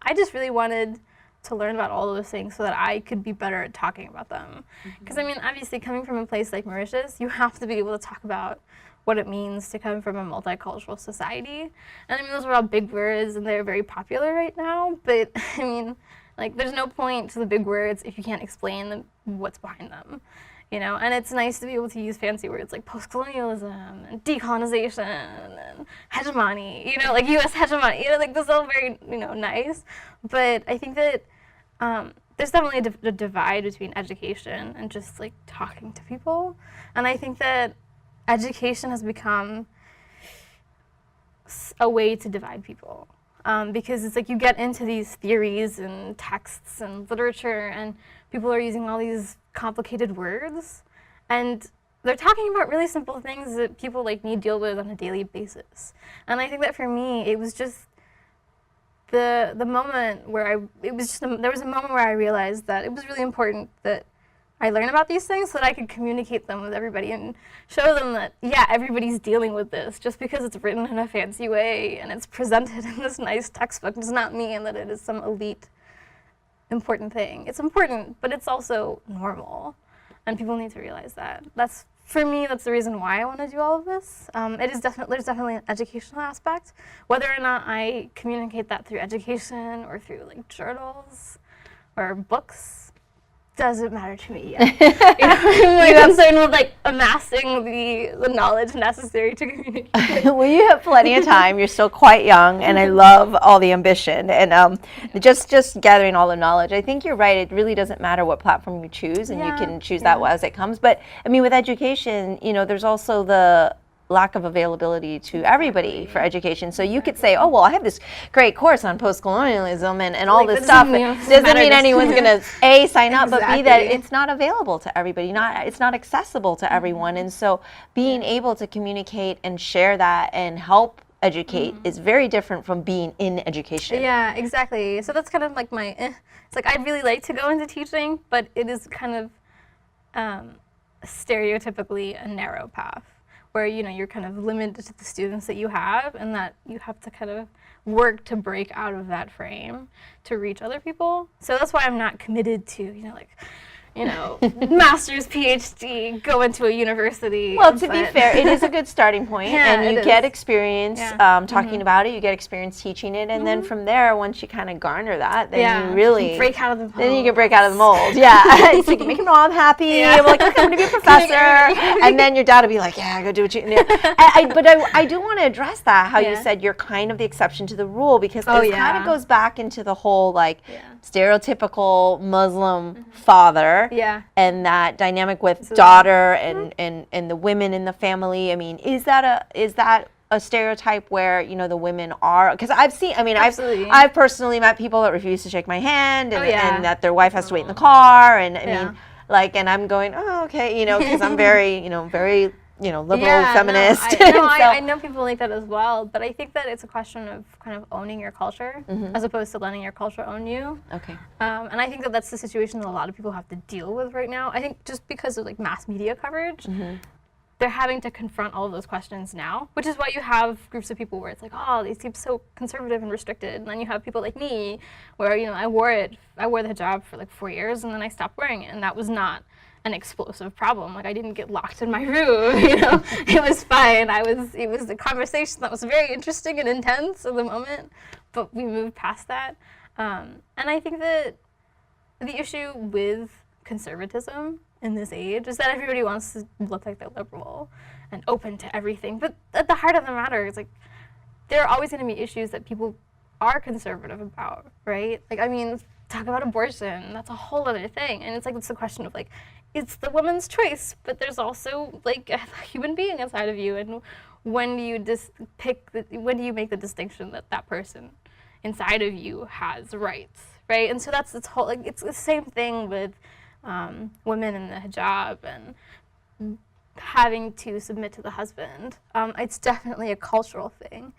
I just really wanted to learn about all those things so that I could be better at talking about them. Because I mean, obviously coming from a place like Mauritius, you have to be able to talk about what it means to come from a multicultural society. And I mean, those are all big words and they're very popular right now, but I mean, like, there's no point to the big words if you can't explain what's behind them, And it's nice to be able to use fancy words like post-colonialism and decolonization and hegemony, like U.S. hegemony, like this is all very, nice. But I think that there's definitely a divide between education and just like talking to people. And I think that education has become a way to divide people. Because it's like you get into these theories and texts and literature and people are using all these complicated words and they're talking about really simple things that people like me deal with on a daily basis. And I think that for me, it was just the moment where there was a moment where I realized that it was really important that I learn about these things so that I could communicate them with everybody and show them that, yeah, everybody's dealing with this. Just because it's written in a fancy way and it's presented in this nice textbook does not mean that it is some elite important thing. It's important, but it's also normal. And people need to realize that. For me, that's the reason why I want to do all of this. There's definitely an educational aspect. Whether or not I communicate that through education or through like journals or books, doesn't matter to me yet. I'm more concerned with like amassing the knowledge necessary to communicate. Well, you have plenty of time. You're still quite young, and I love all the ambition and just gathering all the knowledge. I think you're right. It really doesn't matter what platform you choose, and you can choose that as it comes. But I mean, with education, there's also the lack of availability to everybody for education. So you could say, oh, well, I have this great course on post-colonialism and all this stuff. It doesn't mean anyone's going to, A, sign up, but B, that it's not available to everybody. It's not accessible to everyone. And so being able to communicate and share that and help educate is very different from being in education. Yeah, exactly. So that's kind of like it's like I'd really like to go into teaching, but it is kind of stereotypically a narrow path, where you're kind of limited to the students that you have and that you have to kind of work to break out of that frame to reach other people. So that's why I'm not committed to, master's, PhD, go into a university. Well, to be fair, it is a good starting point, and you get experience talking about it, you get experience teaching it, and then from there, once you kind of garner that, then you really break out of the mold. Then you can break out of the mold. Yeah, so you can make your mom happy. I'm like, okay, I'm gonna be a professor, and then your dad will be like, yeah, go do what you. But I do want to address that. How you said you're kind of the exception to the rule, because it kind of goes back into the whole stereotypical Muslim father. Yeah. And that dynamic with daughter and the women in the family. I mean, is that a stereotype where the women are? Because I've personally met people that refuse to shake my hand and that their wife has to wait in the car, and I mean, and I'm going, oh, okay, because I'm very very liberal feminist. I know people like that as well, but I think that it's a question of kind of owning your culture as opposed to letting your culture own you. Okay. And I think that that's the situation that a lot of people have to deal with right now. I think just because of mass media coverage, they're having to confront all of those questions now, which is why you have groups of people where it's like, oh, they seem so conservative and restricted. And then you have people like me where, I wore the hijab for 4 years and then I stopped wearing it, and that was not an explosive problem. I didn't get locked in my room, It was fine. It was a conversation that was very interesting and intense at the moment, but we moved past that. And I think that the issue with conservatism in this age is that everybody wants to look like they're liberal and open to everything. But at the heart of the matter is there are always going to be issues that people are conservative about, right? Talk about abortion, that's a whole other thing. And it's a question of it's the woman's choice, but there's also a human being inside of you, and when do you when do you make the distinction that person inside of you has rights, right? And so that's this whole it's the same thing with women in the hijab and having to submit to the husband. It's definitely a cultural thing,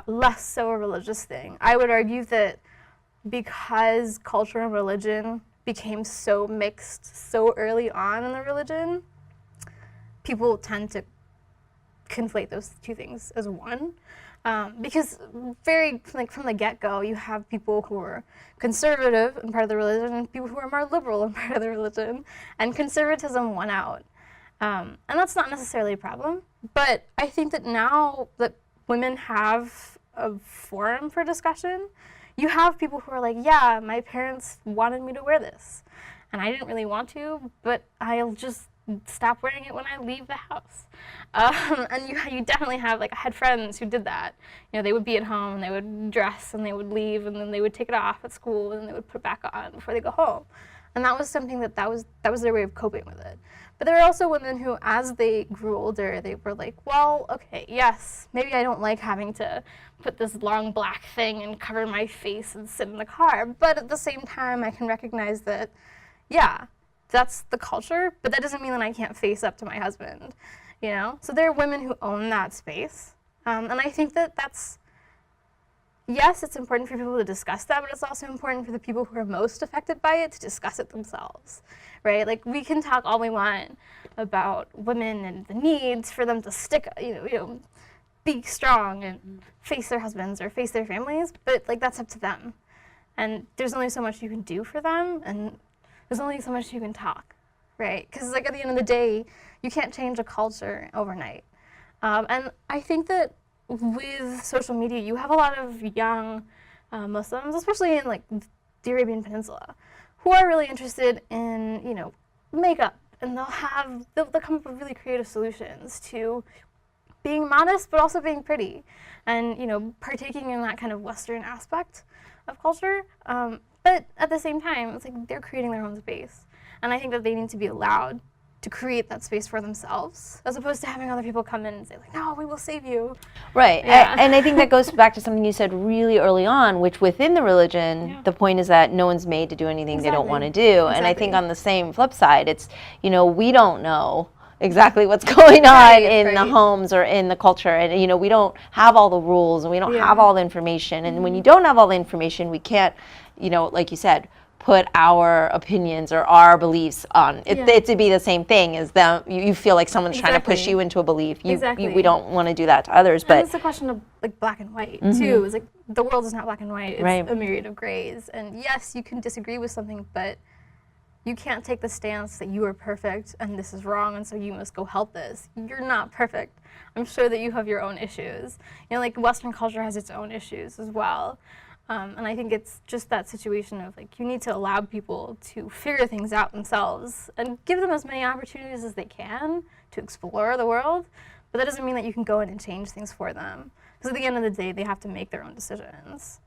less so a religious thing. I would argue that because culture and religion became so mixed so early on in the religion, people tend to conflate those two things as one. Because very, like, from the get-go, you have people who are conservative in part of the religion and people who are more liberal in part of the religion, and conservatism won out. And that's not necessarily a problem, but I think that now that women have a forum for discussion, you have people who are like, yeah, my parents wanted me to wear this, and I didn't really want to, but I'll just stop wearing it when I leave the house. And you definitely have, like, I had friends who did that. You know, they would be at home and they would dress and they would leave and then they would take it off at school and they would put it back on before they go home. And that was something that was their way of coping with it. But there were also women who, as they grew older, they were like, well, okay, yes, maybe I don't like having to put this long black thing and cover my face and sit in the car, but at the same time I can recognize that, yeah, that's the culture, but that doesn't mean that I can't face up to my husband, you know? So there are women who own that space, and I think that that's, yes, it's important for people to discuss that, but it's also important for the people who are most affected by it to discuss it themselves, right? Like, we can talk all we want about women and the needs for them to stick, you know, be strong and face their husbands or face their families, but, like, that's up to them. And there's only so much you can do for them, and there's only so much you can talk, right? Because, like, at the end of the day, you can't change a culture overnight. And I think that with social media, you have a lot of young Muslims, especially in, like, the Arabian Peninsula, who are really interested in, you know, makeup, and they'll come up with really creative solutions to being modest, but also being pretty, and, you know, partaking in that kind of Western aspect of culture. But at the same time, it's like they're creating their own space. And I think that they need to be allowed to create that space for themselves, as opposed to having other people come in and say, like, no, we will save you. Right. Yeah. And I think that goes back to something you said really early on, which within the religion, Yeah. the point is that no one's made to do anything they don't want to do. Exactly. And I think on the same flip side, it's, you know, we don't know exactly what's going on in the homes or in the culture, and, you know, we don't have all the rules and we don't have all the information, and when you don't have all the information, we can't, you know, like you said, put our opinions or our beliefs on it to be the same thing as them. You feel like someone's trying to push you into a belief. We don't want to do that to others. But it's a question of, like, black and white too. It's like the world is not black and white. It's a myriad of grays. And yes, you can disagree with something, but you can't take the stance that you are perfect and this is wrong and so you must go help this. You're not perfect. I'm sure that you have your own issues. You know, like, Western culture has its own issues as well. And I think it's just that situation of, like, you need to allow people to figure things out themselves and give them as many opportunities as they can to explore the world. But that doesn't mean that you can go in and change things for them. Because at the end of the day, they have to make their own decisions.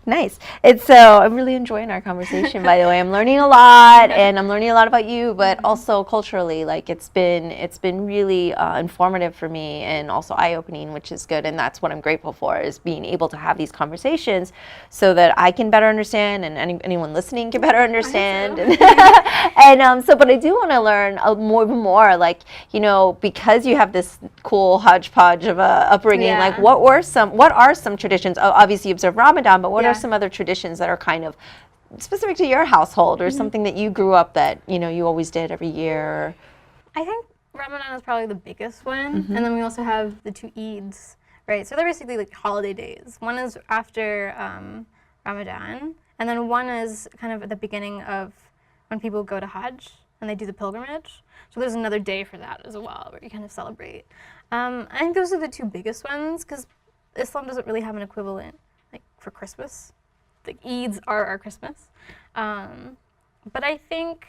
Nice. It's I'm really enjoying our conversation, by the way. I'm learning a lot, and I'm learning a lot about you, but also culturally, like, it's been really informative for me and also eye-opening, which is good. And that's what I'm grateful for, is being able to have these conversations so that I can better understand, and anyone listening can better understand. But I do want to learn more, like, you know, because you have this cool hodgepodge of a upbringing, like, what are some traditions? Obviously, you observe Ramadan, but what are some other traditions that are kind of specific to your household, or something that you grew up that, you know, you always did every year? I think Ramadan is probably the biggest one, and then we also have the two Eids, right? So they're basically, like, holiday days. One is after Ramadan, and then one is kind of at the beginning of when people go to Hajj and they do the pilgrimage. So there's another day for that as well, where you kind of celebrate. I think those are the two biggest ones, because Islam doesn't really have an equivalent, like, for Christmas. The Eids are our Christmas. But I think,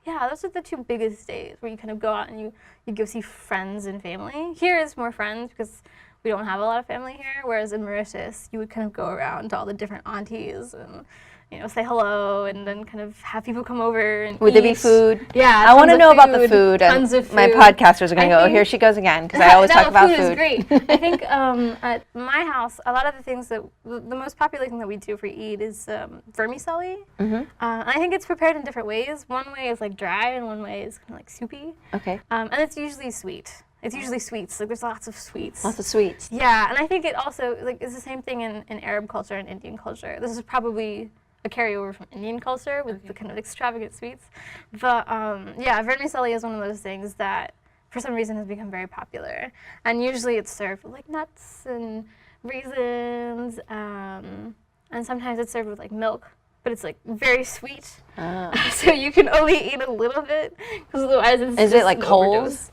yeah, those are the two biggest days where you kind of go out and you go see friends and family. Here it's more friends because we don't have a lot of family here, whereas in Mauritius, you would kind of go around to all the different aunties and, you know, say hello, and then kind of have people come over and Would there be food? Yeah, I want to know about the food. Tons of food. My podcasters are going to go, here she goes again, because I always talk about food. Food is great. I think at my house, a lot of the things that, the most popular thing that we do for Eid is vermicelli. And I think it's prepared in different ways. One way is, like, dry, and one way is kind of like soupy. Okay. And it's usually sweet. It's usually sweets. Like, there's lots of sweets. Lots of sweets. Yeah, and I think it also, like, is the same thing in Arab culture and Indian culture. This is probably a carryover from Indian culture with the kind of extravagant sweets. But vermicelli is one of those things that for some reason has become very popular. And usually it's served with like nuts and raisins, and sometimes it's served with like milk, but it's like very sweet. So you can only eat a little bit because otherwise it's Is just it like an cold? overdose.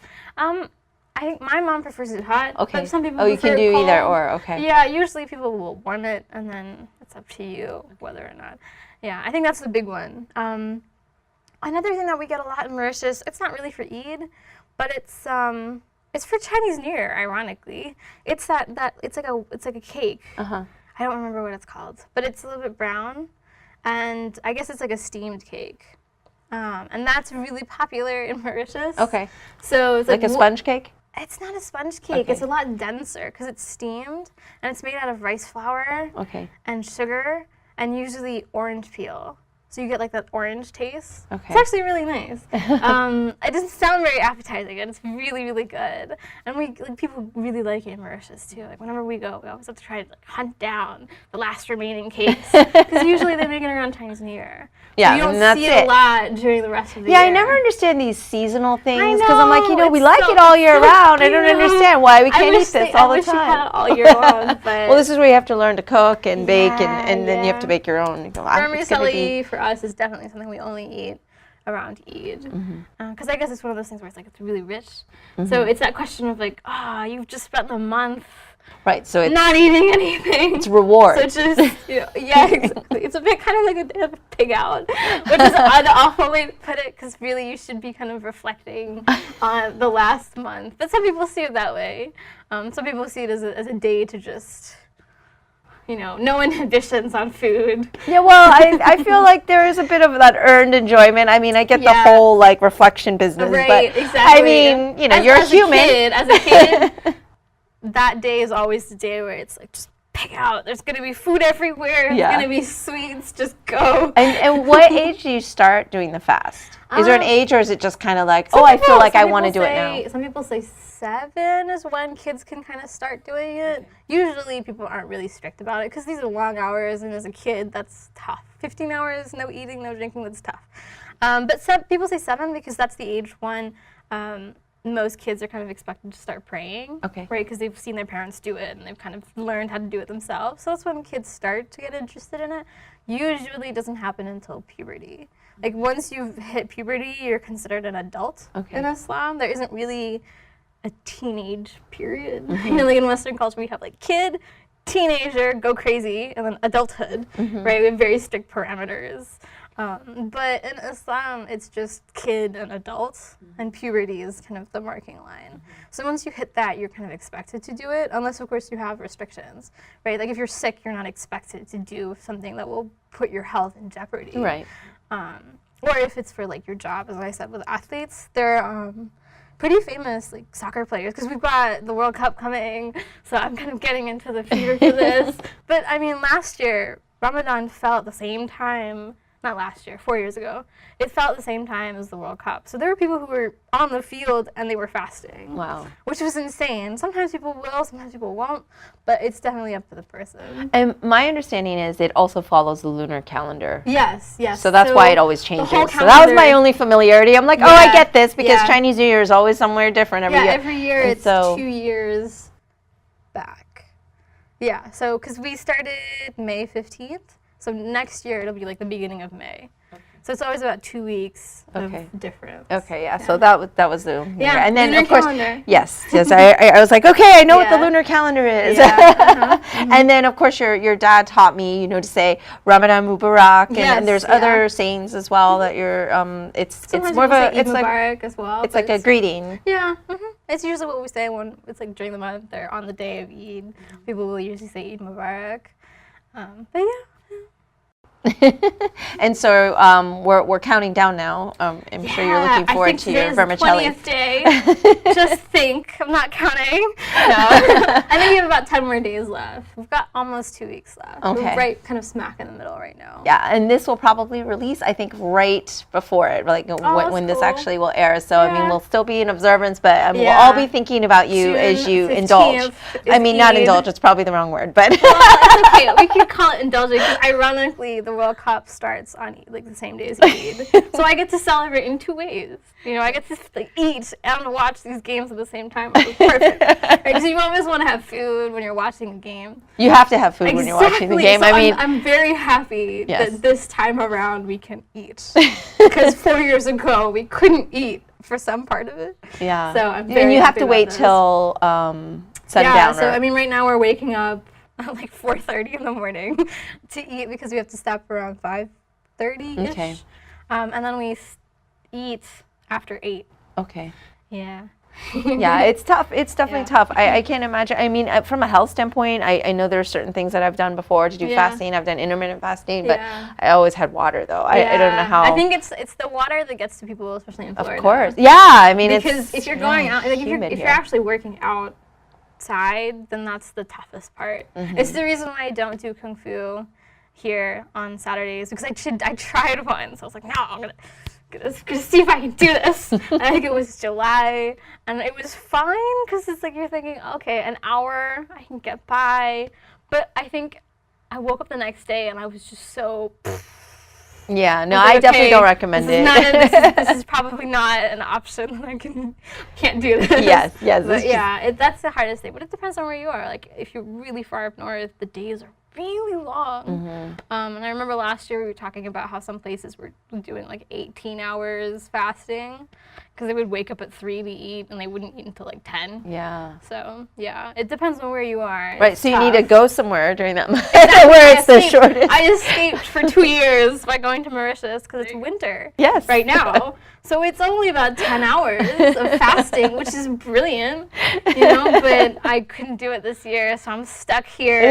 I think my mom prefers it hot. Okay. But some people you prefer can it do cold. either or. Okay. Yeah, usually people will warm it, and then it's up to you whether or not. Yeah, I think that's the big one. Another thing that we get a lot in Mauritius, it's not really for Eid, but it's for Chinese New Year. Ironically, it's it's like a cake. I don't remember what it's called, but it's a little bit brown, and I guess it's like a steamed cake. And that's really popular in Mauritius. Okay. So it's Like a sponge cake? It's not a sponge cake. Okay. It's a lot denser because it's steamed and it's made out of rice flour and sugar and usually orange peel. So you get like that orange taste. Okay. It's actually really nice. It doesn't sound very appetizing, and it's really, really good. And people really like it in Mauritius too. Like whenever we go, we always have to try to like hunt down the last remaining cakes because usually they make it around Chinese New Year. Yeah, so you don't and that's see it a lot during the rest of the year. Yeah, I never understand these seasonal things because I'm like, we it's like so- it all year so- round. I I don't know. understand why we can't eat this all the I wish we had time. it all year long, but Well, this is where you have to learn to cook and bake, Yeah, and then you have to yeah. bake your own. You go, "Ah, it's gonna be-" vermicelli for us is definitely something we only eat around Eid. Because I guess it's one of those things where it's like it's really rich. So it's that question of like, you've just spent the month Right, so it's not eating anything. it's reward. So just, yeah, exactly. It's a bit kind of like a pig out, which is an awful way to put it, because really you should be kind of reflecting on the last month. But some people see it that way. Some people see it as a day to just, no inhibitions on food. Yeah, well, I feel like there is a bit of that earned enjoyment. I mean, I get the Yeah. whole like reflection business, Right, but exactly. I mean, you're a human. As a kid, that day is always the day where it's like, just pick out. There's going to be food everywhere. There's Yeah. going to be sweets. Just go. And what age do you start doing the fast? Is there an age, or is it just kind of like, Some I feel people- like I some want to people do it say- now? Some people say 7 is when kids can kind of start doing it. Usually people aren't really strict about it because these are long hours, and as a kid, that's tough. 15 hours, no eating, no drinking, that's tough. But people say 7 because that's the age when most kids are kind of expected to start praying. Okay. Right, because they've seen their parents do it, and they've kind of learned how to do it themselves. So that's when kids start to get interested in it. Usually it doesn't happen until puberty. Like once you've hit puberty, you're considered an adult in Islam. There isn't really a teenage period. Like in Western culture, we have like kid, teenager, go crazy, and then adulthood, right? We have very strict parameters. But in Islam, it's just kid and adult, and puberty is kind of the marking line. So once you hit that, you're kind of expected to do it, unless of course you have restrictions, right? Like if you're sick, you're not expected to do something that will put your health in jeopardy. Right. Or if it's for like your job, as I said, with athletes, they're pretty famous like soccer players, because we've got the World Cup coming, so I'm kind of getting into the feeder for this. But I mean, last year, Ramadan fell at the same time, not last year, 4 years ago, it fell at the same time as the World Cup. So there were people who were on the field and they were fasting. Wow. Which was insane. Sometimes people will, sometimes people won't, but it's definitely up to the person. And my understanding is it also follows the lunar calendar. Yes. So that's why it always changes. whole So that was my calendar- only familiarity. I'm like, I Yeah, get this, because yeah. Chinese New Year is always somewhere different every year. Every year And it's so- 2 years back. Yeah, so because we started May 15th, so next year it'll be like the beginning of May. So it's always about 2 weeks of difference. Okay, yeah. So that was the Yeah, and then lunar of course calendar. yes. I was like, okay, I know what the Yeah. lunar calendar is. Yeah, And then of course your dad taught me, to say Ramadan Mubarak, and Yes, there's yeah. other sayings as well that you're it's Sometimes more of people a say Eid Mubarak as well. it's but like a greeting. Yeah, it's usually what we say when it's like during the month or on the day of Eid. People will usually say Eid Mubarak. But yeah. And so we're counting down now. I'm sure you're looking forward to your vermicelli. I think today's the 20th day. Just think, I'm not counting. No. I think we have about 10 more days left. We've got almost 2 weeks left. Okay. We're right kind of smack in the middle right now. Yeah, and this will probably release, I think, right before it, like when this cool. actually will air. So, I mean, Yeah. we'll still be in observance, but we'll Yeah. all be thinking about you as June you 15th indulge. I is mean, not Eid. indulge, it's probably the wrong word, but Well, it's okay. We can call it indulging because ironically, the the World Cup starts on like the same day as Eid. So I get to celebrate in 2 ways. You know, I get to like eat and watch these games at the same time. It was perfect. Right? Because you always want to have food when you're watching a game. You have to have food when you're watching the game. So I mean, I'm very happy yes. that this time around we can eat. Because 4 years ago we couldn't eat for some part of it. Yeah. So I'm very and you have happy to about wait this. till sundown. Yeah, so I mean right now we're waking up at like 4:30 in the morning to eat because we have to stop around 5:30ish. Okay. And then we eat after 8. Okay. Yeah. Yeah, it's tough. It's definitely tough. I can't imagine. I mean, from a health standpoint, I know there are certain things that I've done before to do fasting. I've done intermittent fasting, but I always had water though. I don't know how. I think it's the water that gets to people, especially in Florida. Of course. Yeah, I mean, because if you're going out, like if you're actually working outside, then that's the toughest part. It's the reason why I don't do Kung Fu here on Saturdays, because I tried once. I was like, no, I'm gonna see if I can do this. And I think it was July, and it was fine because it's like you're thinking, okay, an hour I can get by, but I think I woke up the next day and I was just so. Yeah, no, I definitely don't recommend it. This is probably not an option. I can't do this. Yes. But yeah, that's the hardest thing. But it depends on where you are. Like if you're really far up north, the days are really long. And I remember last year we were talking about how some places were doing like 18 hours fasting because they would wake up at 3 to eat and they wouldn't eat until like 10. Yeah. So yeah, it depends on where you are. Right, so you need to go somewhere during that month where it's the shortest. I escaped for 2 years by going to Mauritius because it's winter. Yes. Right now. So it's only about 10 hours of fasting, which is brilliant, you know, but I couldn't do it this year, so I'm stuck here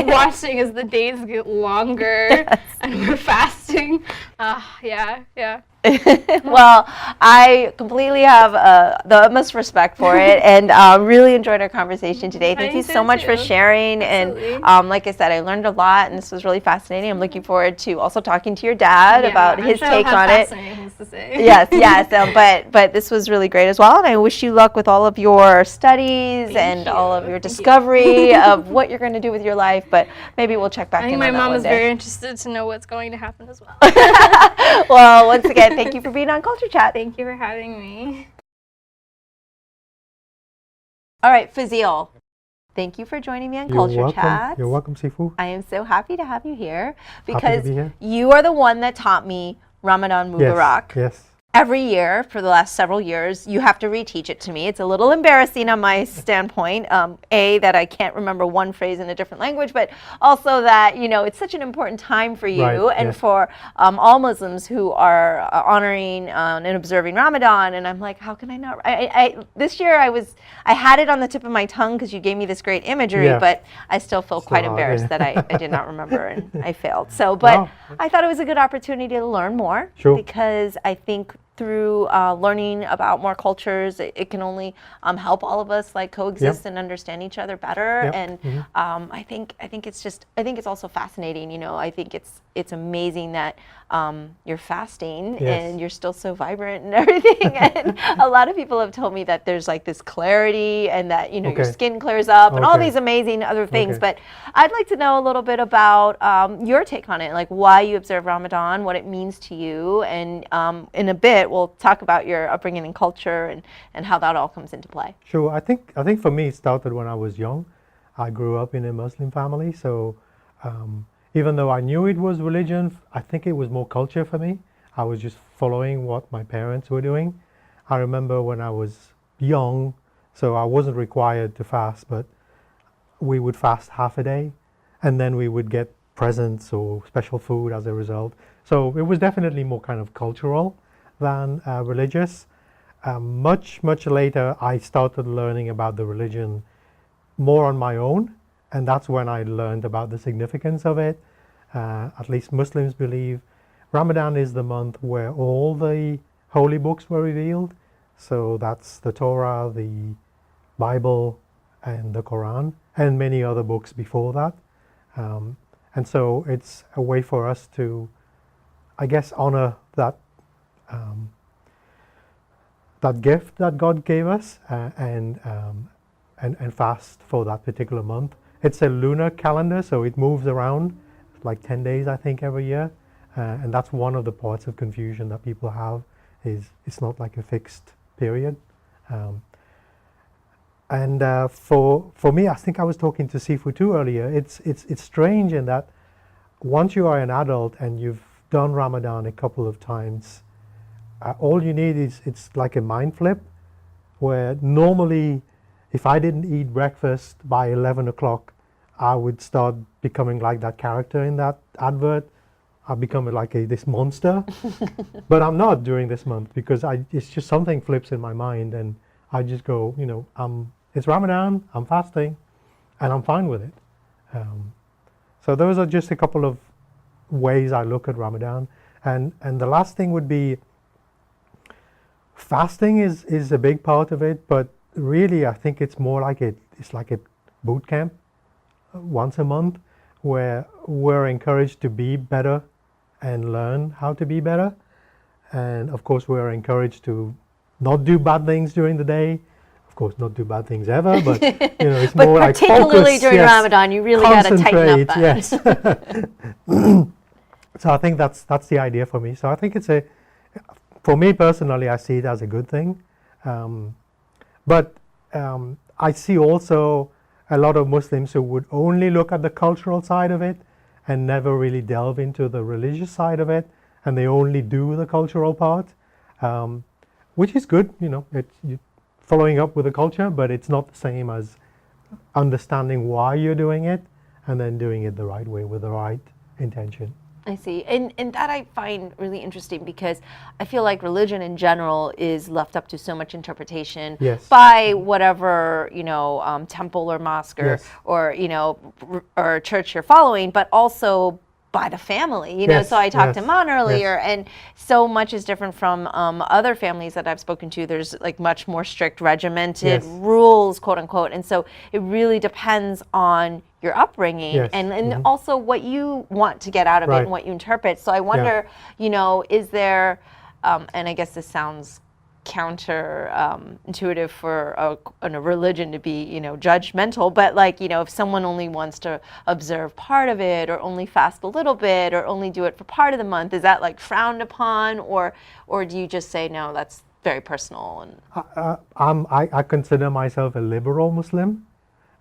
watching as the days get longer and we're fasting. Yeah. Well, I completely have the utmost respect for it, and really enjoyed our conversation today. Thank you so much for sharing. Absolutely. And like I said, I learned a lot, and this was really fascinating. I'm looking forward to also talking to your dad about his take on it. Things to say. Yes. But this was really great as well, and I wish you luck with all of your studies and all of your discovery of what you're going to do with your life. But maybe we'll check back in on that one day. My mom is very interested to know what's going to happen as well. Well, once again, thank you for being on Culture Chat. Thank you for having me. All right, Fazil, thank you for joining me on Culture Chat. You're welcome, Sifu. I am so happy to have you here because you are the one that taught me Ramadan Mubarak. Yes. Every year for the last several years, you have to reteach it to me. It's a little embarrassing on my standpoint. That I can't remember one phrase in a different language, but also that, it's such an important time for you and for all Muslims who are honoring and observing Ramadan. And I'm like, how can I not? This year I had it on the tip of my tongue because you gave me this great imagery, but I still feel quite embarrassed that I did not remember and I failed. So, but I thought it was a good opportunity to learn more because I think through learning about more cultures, it can only help all of us coexist and understand each other better. And I think it's also fascinating. I think it's amazing that you're fasting and you're still so vibrant and everything. And a lot of people have told me that there's this clarity and that your skin clears up and all these amazing other things. But I'd like to know a little bit about your take on it, like why you observe Ramadan, what it means to you, and in a bit we'll talk about your upbringing and culture and how that all comes into play. Sure. I think for me it started when I was young. I grew up in a Muslim family, so even though I knew it was religion, I think it was more culture for me. I was just following what my parents were doing. I remember when I was young, so I wasn't required to fast, but we would fast half a day, and then we would get presents or special food as a result. So it was definitely more kind of cultural than religious. Much later, I started learning about the religion more on my own, and that's when I learned about the significance of it. At least Muslims believe Ramadan is the month where all the holy books were revealed. So that's the Torah, the Bible, and the Quran, and many other books before that. And so it's a way for us to, I guess, honor that gift that God gave us and fast for that particular month. It's a lunar calendar, so it moves around like 10 days, I think, every year. And that's one of the parts of confusion that people have, is it's not like a fixed period. For me, I think I was talking to Sifu too earlier, it's strange in that once you are an adult and you've done Ramadan a couple of times, all you need is, it's like a mind flip, where normally if I didn't eat breakfast by 11 o'clock, I would start becoming like that character in that advert. I become like this monster. But I'm not during this month, because it's just something flips in my mind, and I just go, it's Ramadan, I'm fasting, and I'm fine with it. So those are just a couple of ways I look at Ramadan. And the last thing would be, fasting is a big part of it, but really I think it's more like it's like a boot camp once a month, where we're encouraged to be better and learn how to be better. And of course we're encouraged to not do bad things during the day. Of course, not do bad things ever, but it's but more like focus. particularly during Ramadan, you really got to tighten up that. Yes. So I think that's the idea for me. So I think for me personally, I see it as a good thing. But I see also a lot of Muslims who would only look at the cultural side of it and never really delve into the religious side of it, and they only do the cultural part, which is good, it's following up with the culture, but it's not the same as understanding why you're doing it and then doing it the right way with the right intention. I see. And that I find really interesting, because I feel like religion in general is left up to so much interpretation by whatever, temple or mosque or or church you're following, but also by the family, so I talked to Mon earlier, and so much is different from other families that I've spoken to. There's like much more strict regimented rules, quote unquote. And so it really depends on your upbringing and also what you want to get out of it and what you interpret. So I wonder, is there, and I guess this sounds counter intuitive for a religion to be judgmental, but if someone only wants to observe part of it, or only fast a little bit, or only do it for part of the month, is that like frowned upon, or do you just say no, that's very personal? And I consider myself a liberal Muslim.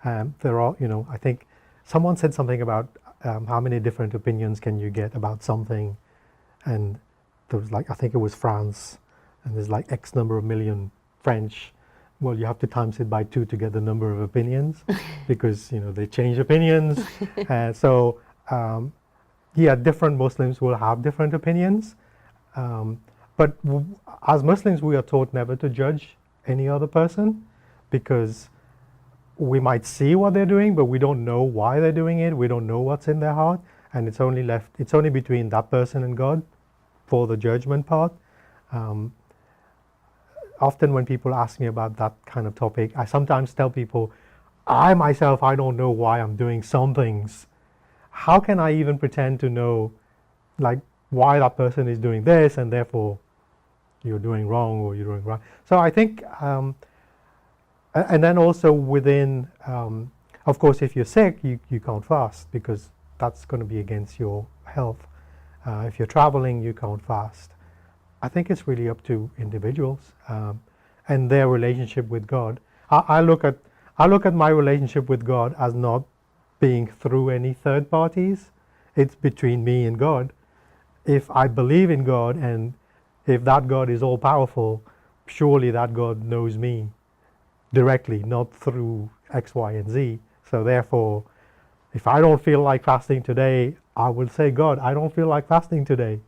There are, I think someone said something about how many different opinions can you get about something, and there was I think it was France, and there's like X number of million French. Well, you have to times it by 2 to get the number of opinions, because they change opinions. Different Muslims will have different opinions. But as Muslims, we are taught never to judge any other person, because we might see what they're doing, but we don't know why they're doing it. We don't know what's in their heart, and it's only between that person and God for the judgment part. Often when people ask me about that kind of topic, I sometimes tell people, I myself, I don't know why I'm doing some things. How can I even pretend to know why that person is doing this, and therefore you're doing wrong or you're doing right? So I think, and then also within, of course, if you're sick, you can't fast, because that's going to be against your health. If you're traveling, you can't fast. I think it's really up to individuals and their relationship with God. I look at my relationship with God as not being through any third parties. It's between me and God. If I believe in God, and if that God is all powerful, surely that God knows me directly, not through X, Y, and Z. So therefore, if I don't feel like fasting today, I will say, God, I don't feel like fasting today.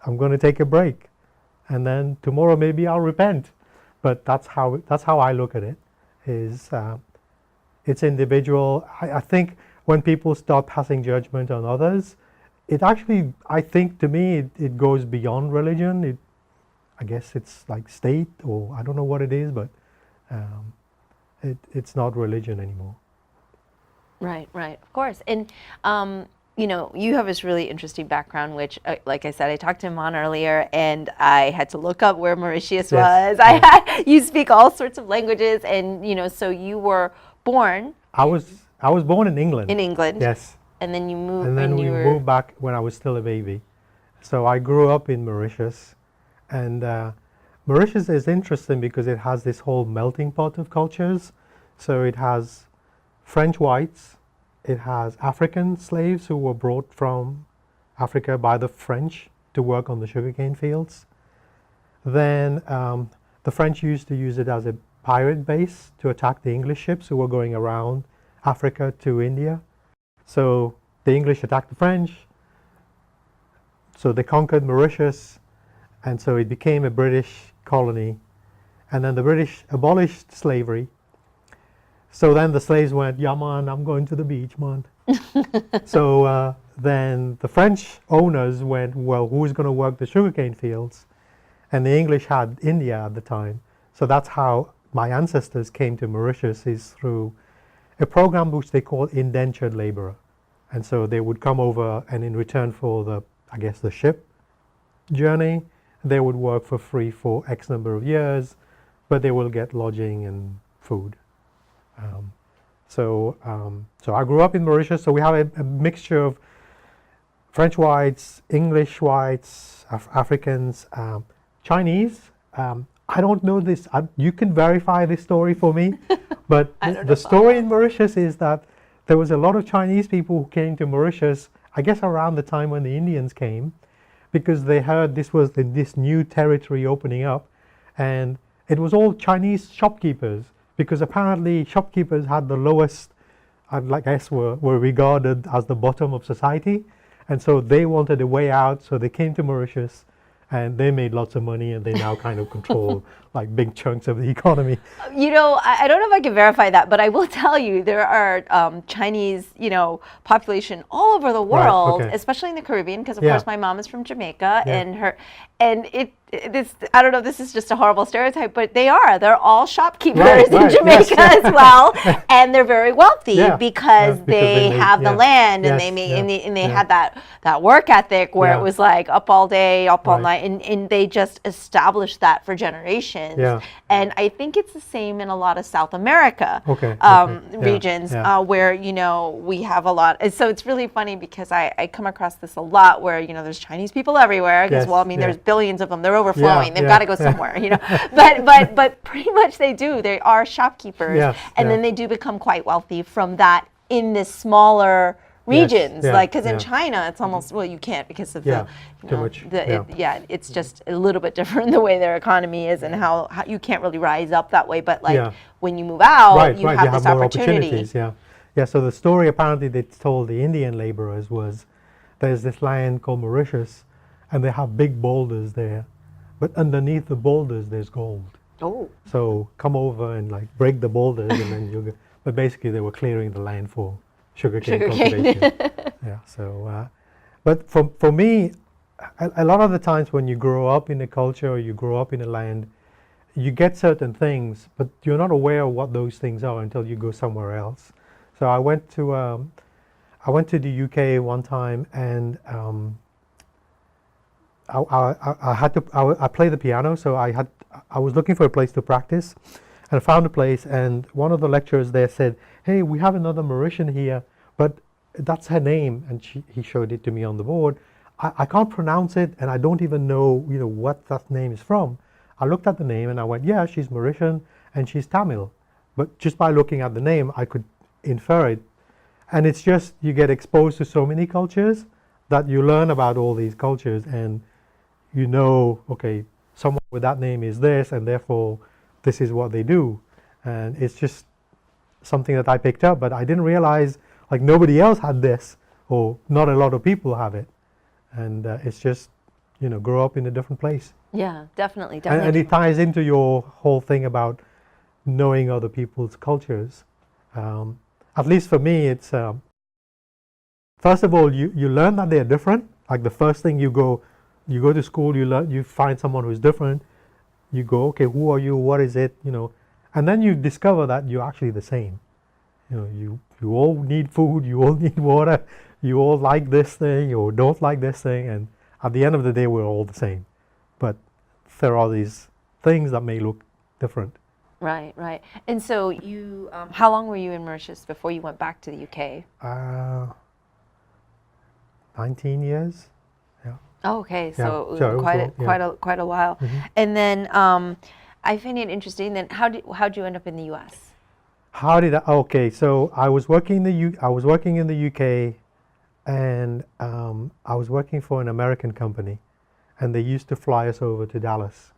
I'm going to take a break. And then tomorrow maybe I'll repent. But that's how I look at it. It's individual. I think when people start passing judgment on others, it actually, I think to me, it goes beyond religion. I guess it's like state, or I don't know what it is, but it's not religion anymore. Right, of course. And you have this really interesting background, which, like I said, I talked to Mon earlier, and I had to look up where Mauritius was. You speak all sorts of languages, and so you were born. I was born in England. In England. Yes. and then you moved. And then we moved back when I was still a baby. So I grew up in Mauritius, and Mauritius is interesting because it has this whole melting pot of cultures. So it has French whites, it has African slaves who were brought from Africa by the French to work on the sugarcane fields. Then the French used to use it as a pirate base to attack the English ships who were going around Africa to India. So the English attacked the French, so they conquered Mauritius, and so it became a British colony. And then the British abolished slavery. So then the slaves went, yeah man, I'm going to the beach, man. So then the French owners went, well, who's going to work the sugarcane fields? And the English had India at the time. So that's how my ancestors came to Mauritius, is through a program which they call indentured laborer. And so they would come over, and in return for the, I guess, the ship journey, they would work for free for X number of years, but they will get lodging and food. So I grew up in Mauritius, so we have a mixture of French whites, English whites, Africans, Chinese. I don't know this. You can verify this story for me, but the story in Mauritius is that there was a lot of Chinese people who came to Mauritius, I guess around the time when the Indians came, because they heard this was this new territory opening up, and it was all Chinese shopkeepers, because apparently shopkeepers had the lowest, I guess were regarded as the bottom of society, and so they wanted a way out, so they came to Mauritius, and they made lots of money, and they now kind of control like big chunks of the economy. You know, I don't know if I can verify that, but I will tell you there are Chinese, population all over the world, okay. especially in the Caribbean, because of Yeah. course my mom is from Jamaica, Yeah. and this, I don't know if this is just a horrible stereotype, but they're all shopkeepers Right, in right, Jamaica yes. as well, and they're very wealthy Yeah, because because they they made- have the yeah. land, and Yes, they make, yeah, and they yeah. had that work ethic where Yeah. it was like up all day, up all Right. night, and they just established that for generations. Yeah. And I think it's the same in a lot of South America Yeah. regions Yeah. where, we have a lot. And so it's really funny because I come across this a lot where, there's Chinese people everywhere because, Yes, there's billions of them. They're overflowing. They've yeah, got to go somewhere, But pretty much they do. They are shopkeepers. Yes, and then yeah. they do become quite wealthy from that in this smaller regions, yeah, like because in yeah. China it's almost you can't because of Yeah, the too much, it's just a little bit different the way their economy is and how you can't really rise up that way, but Yeah. when you move out Right, you right. have You this have more opportunity. opportunities. Yeah. So the story apparently they told the Indian laborers was there's this land called Mauritius, and they have big boulders there, but underneath the boulders there's gold. Oh, So come over and break the boulders, and then you. But basically they were clearing the land for sugarcane cultivation. Yeah. So, but for me, a lot of the times when you grow up in a culture or you grow up in a land, you get certain things, but you're not aware of what those things are until you go somewhere else. So I went to the UK one time, and I play the piano, so I was looking for a place to practice, and I found a place, and one of the lecturers there said, "Hey, we have another Mauritian here, but that's her name," and he showed it to me on the board. I can't pronounce it, and I don't even know what that name is from. I looked at the name and I went, yeah, she's Mauritian and she's Tamil, but just by looking at the name I could infer it. And it's just you get exposed to so many cultures that you learn about all these cultures, and okay, someone with that name is this, and therefore this is what they do. And it's just something that I picked up, but I didn't realize nobody else had this, or not a lot of people have it. And it's just grow up in a different place. yeah, definitely. And it ties into your whole thing about knowing other people's cultures. At least for me, it's first of all, you learn that they're different. Like the first thing you go to school, you find someone who's different. You go, okay, who are you? What is it? And then you discover that you're actually the same. You all need food. You all need water. You all like this thing or don't like this thing. And at the end of the day, we're all the same. But there are these things that may look different. Right. And so you, how long were you in Mauritius before you went back to the UK? 19 years. Yeah. Oh, okay, Yeah, so so it was quite long, yeah. quite a while. And then I find it interesting. Then how'd you end up in the U.S.? How did I? Okay, so I was working I was working in the UK, and I was working for an American company, and they used to fly us over to Dallas.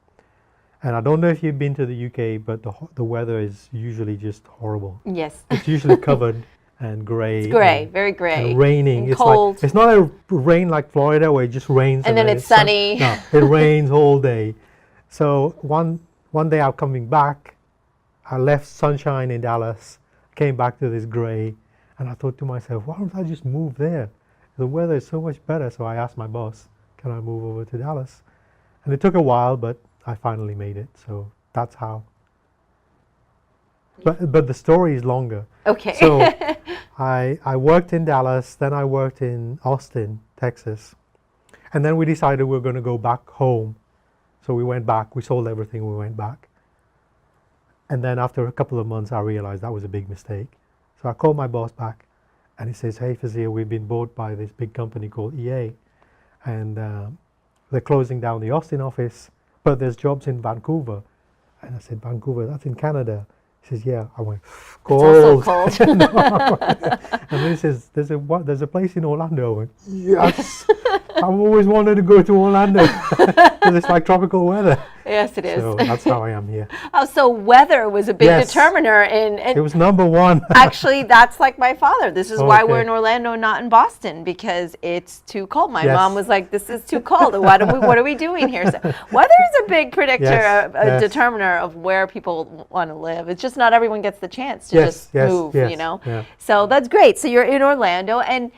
And I don't know if you've been to the UK, but the weather is usually just horrible. Yes. It's usually covered and gray. It's gray, and, very gray. and raining. And It's cold. like it's not a rain like Florida where it just rains And then it's sunny. No, it rains all day. So one day I'm coming back. I left sunshine in Dallas, came back to this gray, and I thought to myself, why don't I just move there? The weather is so much better. So I asked my boss, can I move over to Dallas? And it took a while, but I finally made it. So that's how. But the story is longer. Okay. So I worked in Dallas, then I worked in Austin, Texas. And then we decided we were going to go back home. So we went back, we sold everything, we went back. And then after a couple of months, I realized that was a big mistake. So I called my boss back, and he says, hey, Fazil, we've been bought by this big company called EA. And they're closing down the Austin office, but there's jobs in Vancouver. And I said, Vancouver, that's in Canada. He says, yeah. I went, cold. It's also cold. And then he says, there's a place in Orlando. I went, yes. I've always wanted to go to Orlando because it's like tropical weather. Yes, it is. So that's how I am here. Oh, so weather was a big Yes. determiner in. It was number one. Actually, that's like my father. This is why we're Okay. in Orlando, not in Boston, because it's too cold. My Yes. mom was like, "This is too cold. What are we doing here?" So weather is a big predictor, Yes, a yes. determiner of where people want to live. It's just not everyone gets the chance to Yes, just yes, move, yes, you know. yeah. So that's great. So you're in Orlando, and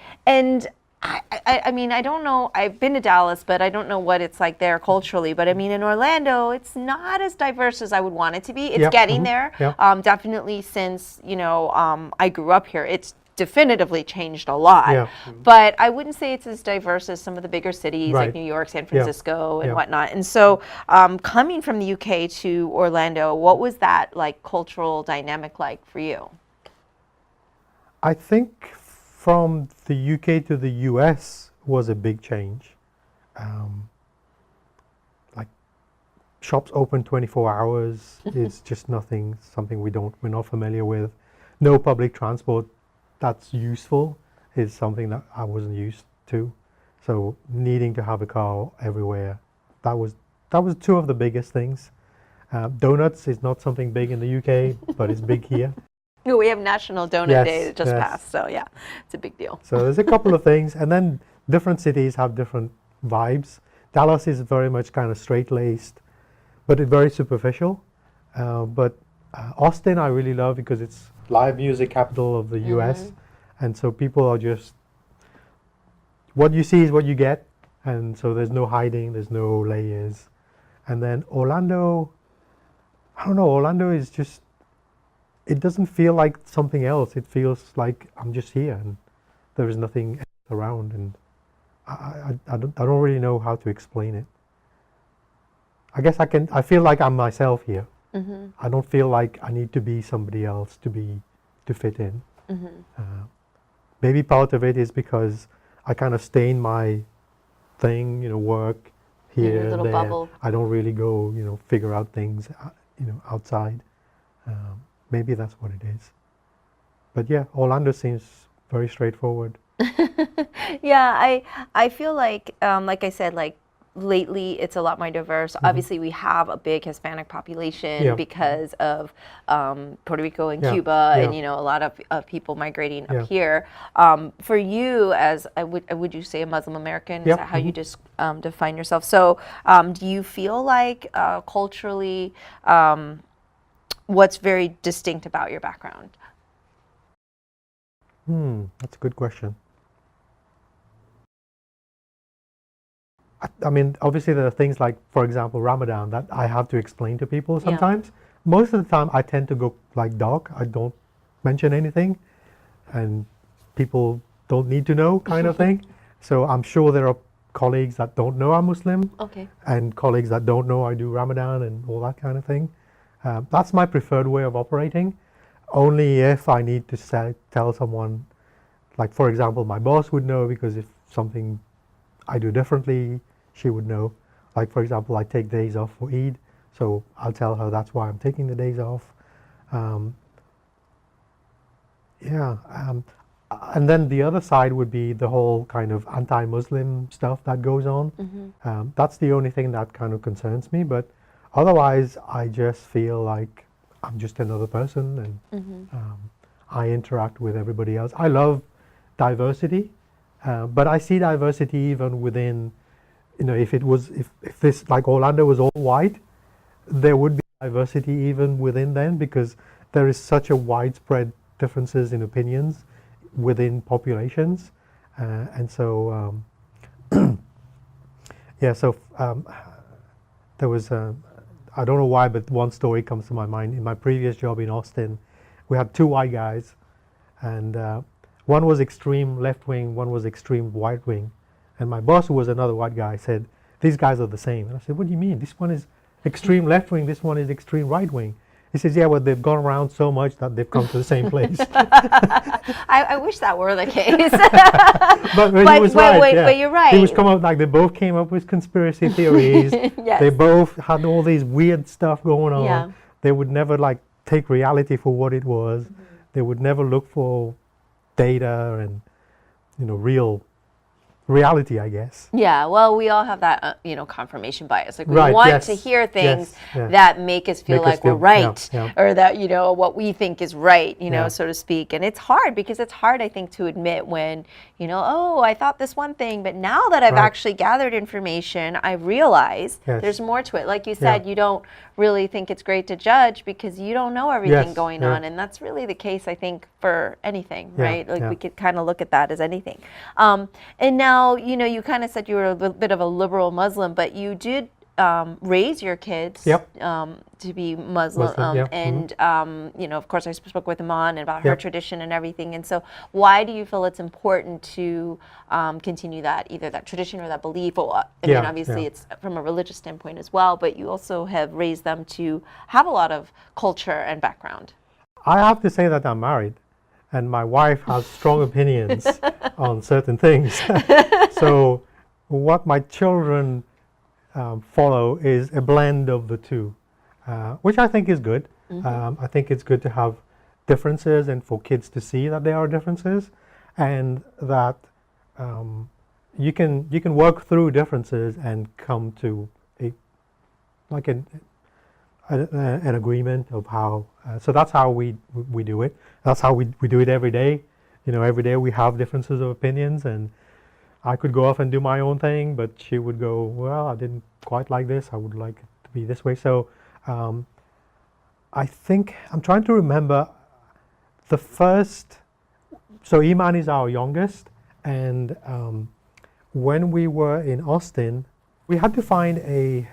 I mean, I don't know. I've been to Dallas, but I don't know what it's like there culturally. But I mean, in Orlando, it's not as diverse as I would want it to be. It's Yep, getting mhm, there. yep. Definitely since, I grew up here, it's definitively changed a lot. Yeah. But I wouldn't say it's as diverse as some of the bigger cities like Right. New York, San Yeah, Francisco, and yeah. whatnot. And so coming from the UK to Orlando, what was that like cultural dynamic like for you? I think from the UK to the US was a big change. Like shops open 24 hours is just something we're not familiar with. No public transport that's useful is something that I wasn't used to. So needing to have a car everywhere, that was two of the biggest things. Donuts is not something big in the UK, but it's big here. We have National Donut Yes, Day that just yes. passed, so yeah, it's a big deal. So there's a couple of things, and then different cities have different vibes. Dallas is very much kind of straight-laced, but it's very superficial. But Austin I really love because it's live music capital of the US, and so people are just, what you see is what you get, and so there's no hiding, there's no layers. And then Orlando, I don't know, Orlando is just, it doesn't feel like something else. It feels like I'm just here and there is nothing else around, and I don't really know how to explain it. I guess I feel like I'm myself here. I don't feel like I need to be somebody else to fit in. Maybe part of it is because I kind of stay in my thing, work here your and little there. bubble. I don't really go, figure out things, outside. Maybe that's what it is. But yeah, Orlando seems very straightforward. Yeah, I feel like I said, like lately it's a lot more diverse. Obviously, we have a big Hispanic population Yeah. because of Puerto Rico and Yeah, Cuba, yeah. and a lot of people migrating Yeah. up here. For you, as would you say a Muslim American? Is Yeah, that how you just define yourself? So, do you feel like culturally, what's very distinct about your background? That's a good question. I mean, obviously there are things like, for example, Ramadan that I have to explain to people sometimes. Most of the time I tend to go like dark. I don't mention anything and people don't need to know kind of thing. So I'm sure there are colleagues that don't know I'm Muslim Okay. and colleagues that don't know I do Ramadan and all that kind of thing. That's my preferred way of operating. Only if I need to tell someone, like for example, my boss would know, because if something I do differently, she would know. Like, for example, I take days off for Eid, so I'll tell her that's why I'm taking the days off. Yeah, and then the other side would be the whole kind of anti-Muslim stuff that goes on. That's the only thing that kind of concerns me, but otherwise I just feel like I'm just another person, and I interact with everybody else. I love diversity, but I see diversity even within, if this, like Orlando was all white, there would be diversity even within them, because there is such a widespread differences in opinions within populations, and so yeah. So there was I don't know why, but one story comes to my mind. In my previous job in Austin, we had two white guys, and one was extreme left wing, one was extreme right wing, and my boss, who was another white guy, said, "These guys are the same." And I said, "What do you mean? This one is extreme left wing, this one is extreme right wing." He says, "Yeah, well, they've gone around so much that they've come to the same place." I wish that were the case. But he was right. Yeah. But you're right. He was they both came up with conspiracy theories. Yes. They both had all these weird stuff going on. Yeah. They would never take reality for what it was. They would never look for data and real reality, I guess. Yeah, well, we all have that, confirmation bias. Like, we Right, want yes, to hear things yes, yeah. that make us feel Make us like we're feel- right, yeah. or that, what we think is right, Yeah. so to speak. And it's hard, because it's hard, I think, to admit when, oh, I thought this one thing, but now that I've Right. actually gathered information, I realize Yes. there's more to it. Like you said, Yeah. you don't really think it's great to judge because you don't know everything Yes, going yeah. on. And that's really the case, I think, for anything, Yeah, right? Like, yeah. we could kind of look at that as anything. And now, you kind of said you were a little bit of a liberal Muslim, but you did raise your kids Yep. To be Muslim. Muslim, yeah, And, of course, I spoke with Iman about her Yep. tradition and everything. And so why do you feel it's important to continue that, either that tradition or that belief? Or, I mean, Yeah, obviously, yeah. it's from a religious standpoint as well, but you also have raised them to have a lot of culture and background. I have to say that I'm married, and my wife has strong opinions on certain things. So what my children follow is a blend of the two, which I think is good. I think it's good to have differences and for kids to see that there are differences, and that you can work through differences and come to an agreement of how. So that's how we do it. That's how we do it every day. Every day we have differences of opinions, and I could go off and do my own thing, but she would go, well, I didn't quite like this. I would like it to be this way. So I think I'm trying to remember the first. So Iman is our youngest, and when we were in Austin, we had to find a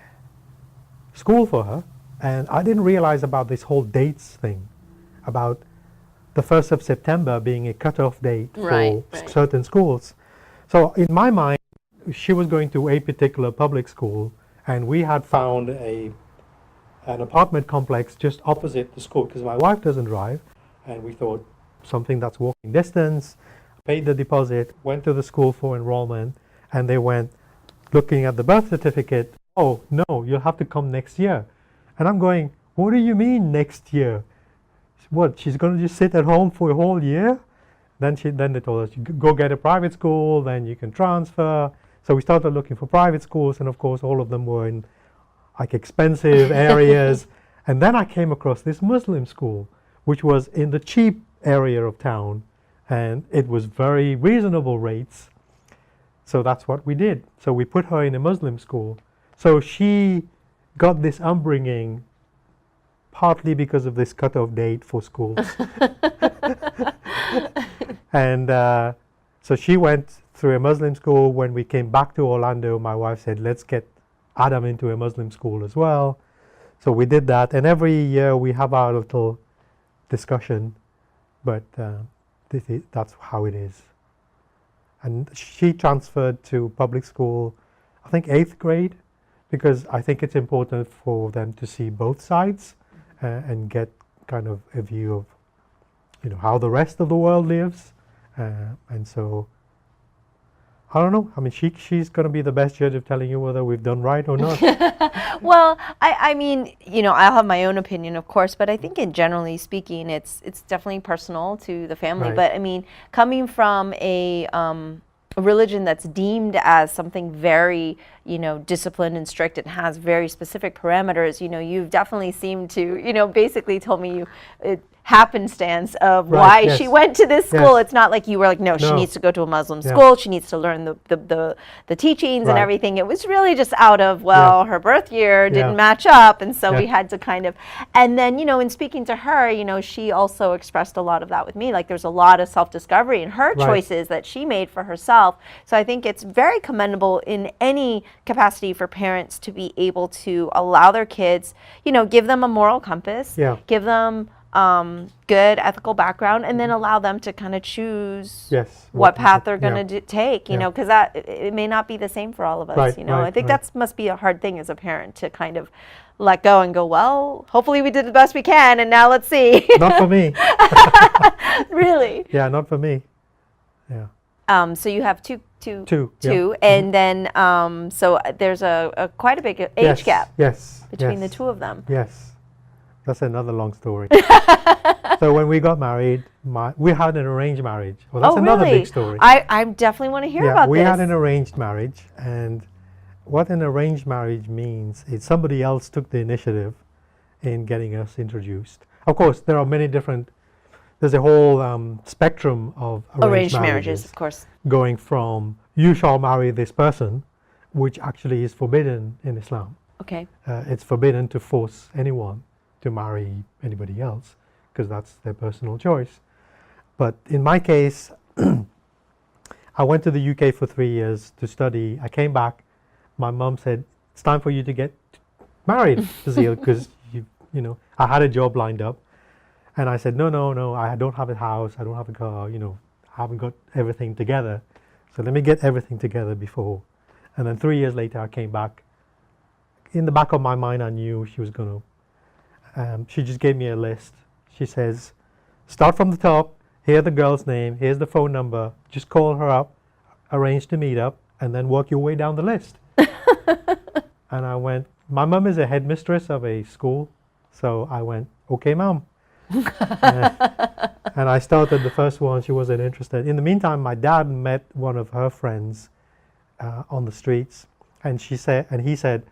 school for her, and I didn't realize about this whole dates thing, about the 1st of September being a cutoff date for Right. certain schools. So in my mind, she was going to a particular public school, and we had found an apartment complex just opposite the school, because my wife doesn't drive, and we thought something that's walking distance, paid the deposit, went to the school for enrollment, and they went looking at the birth certificate. Oh, no, you'll have to come next year. And I'm going, what do you mean next year? What, she's going to just sit at home for a whole year? Then they told us, you go get a private school, then you can transfer. So we started looking for private schools, and of course all of them were in expensive areas. And then I came across this Muslim school, which was in the cheap area of town, and it was very reasonable rates. So that's what we did. So we put her in a Muslim school. So she got this upbringing partly because of this cutoff date for schools. And so she went through a Muslim school. When we came back to Orlando, my wife said, let's get Adam into a Muslim school as well. So we did that. And every year we have our little discussion. But that's how it is. And she transferred to public school, I think 8th grade, because I think it's important for them to see both sides and get kind of a view of how the rest of the world lives. And so I don't know. I mean, she's going to be the best judge of telling you whether we've done right or not. Well, I mean, you know, I'll have my own opinion, of course, but I think in generally speaking, it's definitely personal to the family. Right. But I mean, coming from a religion that's deemed as something very, you know, disciplined and strict and has very specific parameters, you know, you've definitely seemed to, you know, basically told me happenstance of Right, why yes. she went to this school. Yes. It's not like you were like, no, she No. needs to go to a Muslim Yeah. school. She needs to learn the teachings and Right. everything. It was really just out of, well, her birth year didn't match up. And so we had to kind of, and then, you know, in speaking to her, you know, she also expressed a lot of that with me. Like there's a lot of self-discovery in her Right. choices that she made for herself. So I think it's very commendable in any capacity for parents to be able to allow their kids, you know, give them a moral compass, Yeah. give them good ethical background, and then allow them to kind of choose Yes. what path they're going yeah. to take, you Yeah. know, because that it may not be the same for all of us, Right, you know. right, I think right. that must be a hard thing as a parent to kind of let go and go, well, hopefully we did the best we can, and now let's see. Not for me. Really. Yeah, not for me. Yeah. So you have two, yeah. and then so there's a quite a big age Yes, gap Yes. between yes, the two of them. Yes. That's another long story. So when we got married, we had an arranged marriage. Well, that's Oh, another really? big story. I definitely want to hear Yeah, about we this. had an arranged marriage, and what an arranged marriage means is somebody else took the initiative in getting us introduced. Of course, there are many different, there's a whole spectrum of Arranged marriages, of course. going from you shall marry this person, which actually is forbidden in Islam. Okay. It's forbidden to force anyone to marry anybody else because that's their personal choice. But in my case, I went to the UK for 3 years to study. I came back. My mom said, it's time for you to get married, Fazil, because you know, I had a job lined up. And I said, no, I don't have a house, I don't have a car, you know, I haven't got everything together. So let me get everything together before. And then 3 years later, I came back. In the back of my mind, I knew she was going to, she just gave me a list. She says, start from the top, here's the girl's name, here's the phone number, just call her up, arrange to meet up, and then work your way down the list. And I went, my mom is a headmistress of a school, so I went, okay, mom. And I started the first one. She wasn't interested. In the meantime, my dad met one of her friends on the streets, and he said,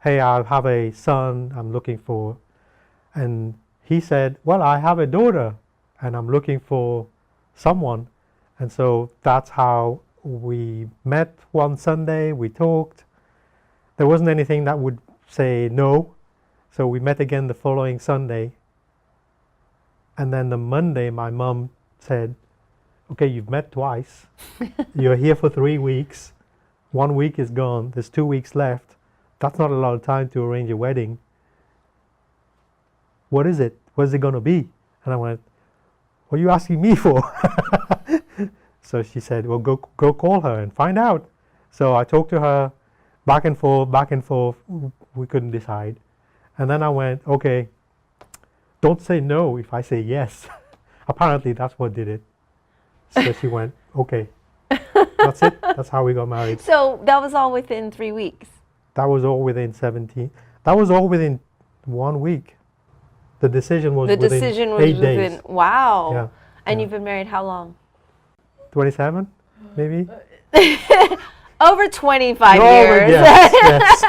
hey, I have a son I'm looking for. And he said, well, I have a daughter and I'm looking for someone. And so that's how we met one Sunday. We talked. There wasn't anything that would say no. So we met again the following Sunday. And then the Monday, my mom said, okay, you've met twice. You're here for 3 weeks. 1 week is gone. There's 2 weeks left. That's not a lot of time to arrange a wedding. What is it? What is it going to be? And I went, what are you asking me for? So she said, well, go call her and find out. So I talked to her back and forth. We couldn't decide. And then I went, okay, don't say no if I say yes. Apparently that's what did it. So she went, okay, that's it. That's how we got married. So that was all within 3 weeks. That was all within 17. That was all within 1 week. The decision was The within decision was 8 within, days. wow. Yeah. And yeah. you've been married how long? 27, maybe? Over 25 No, years. Yes, yes.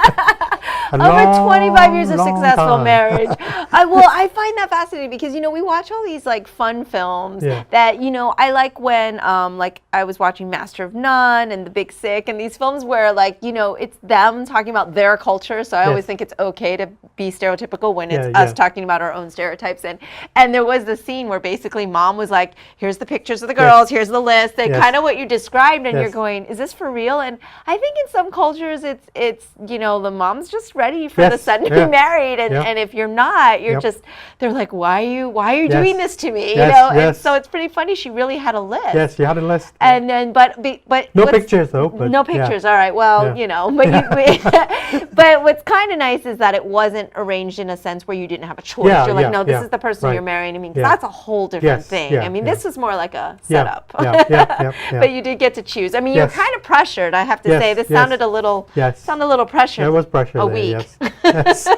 Over 25 years of long successful time. marriage. I find that fascinating because, you know, we watch all these like fun films Yeah. that, you know, I like when like I was watching Master of None and The Big Sick and these films where like, you know, it's them talking about their culture. So I always Yes. think it's okay to be stereotypical when it's Yeah, us yeah. talking about our own stereotypes. And there was the scene where basically mom was like, here's the pictures of the girls, here's the list, that Yes. kind of what you described, and you're Yes. going, is this for real? And I think in some cultures it's you know, the mom's just ready for the Yes, son to yeah. be married, and, Yeah. and if you're not, you're Yep. just, they're like, why are you Yes. doing this to me? Yes, You know, and yes. so it's pretty funny. She really had a list. Yes, you had a list. And then, but No what's- pictures though. But no yeah. pictures. All right. Well, Yeah. you know, but but what's kind of nice is that it wasn't arranged in a sense where you didn't have a choice. Yeah, You're like, yeah, no, this yeah. is the person Right. you're marrying. I mean, 'cause Yeah. that's a whole different Yes, thing. yeah, I mean, yeah. this was more like a Yeah, setup. yeah, yeah, yeah. But you did get to choose. I mean, Yes. you're kind of pressured. I have to Yes, say, this yes. sounded a little pressured. There was pressure a there. week. Yes. Yes.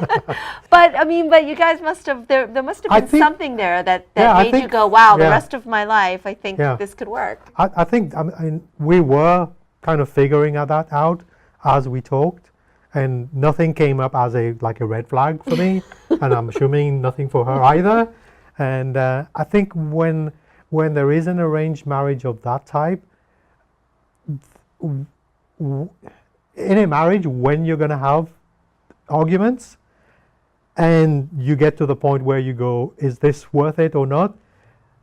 But I mean, but you guys must have there must have I been think- something there that Yeah, I made you think- go, wow, the yeah. rest of my life, I think Yeah. this could work. I think we were kind of figuring that out as we talked, and nothing came up as a red flag for me, and I'm assuming nothing for her either. And I think when there is an arranged marriage of that type, in a marriage, when you're going to have arguments, and you get to the point where you go, is this worth it or not?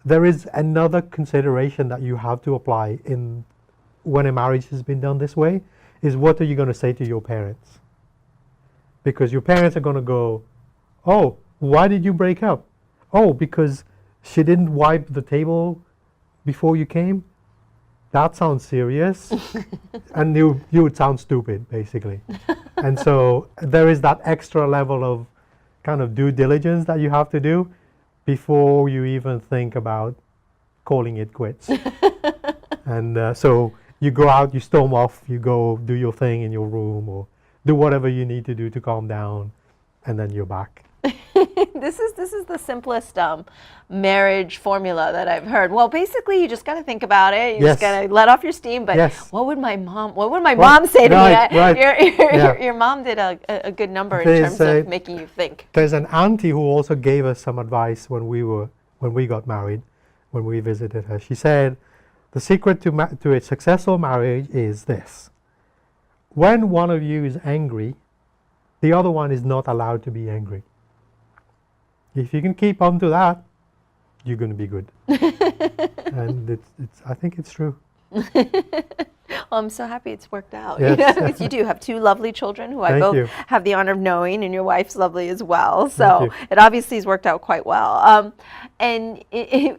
There is another consideration that you have to apply in when a marriage has been done this way, is what are you going to say to your parents? Because your parents are going to go, oh, why did you break up? Oh, because she didn't wipe the table before you came? That sounds serious. And you would sound stupid, basically. And so there is that extra level of kind of due diligence that you have to do before you even think about calling it quits. And so you go out, you storm off, you go do your thing in your room or do whatever you need to do to calm down, and then you're back. This is the simplest marriage formula that I've heard. Well, basically, you just got to think about it. You just Yes. got to let off your steam. But Yes. what would my mom say to Right, me? right. Yeah. Your mom did a good number in There's terms of a- making you think. There's an auntie who also gave us some advice when we got married, when we visited her. She said, the secret to a successful marriage is this: when one of you is angry, the other one is not allowed to be angry. If you can keep on to that, you're going to be good. And I think it's true. Well, I'm so happy it's worked out. Yes. You know, because you do have two lovely children who I Thank both you. have the honor of knowing, and your wife's lovely as well. Thank So you. it obviously has worked out quite well.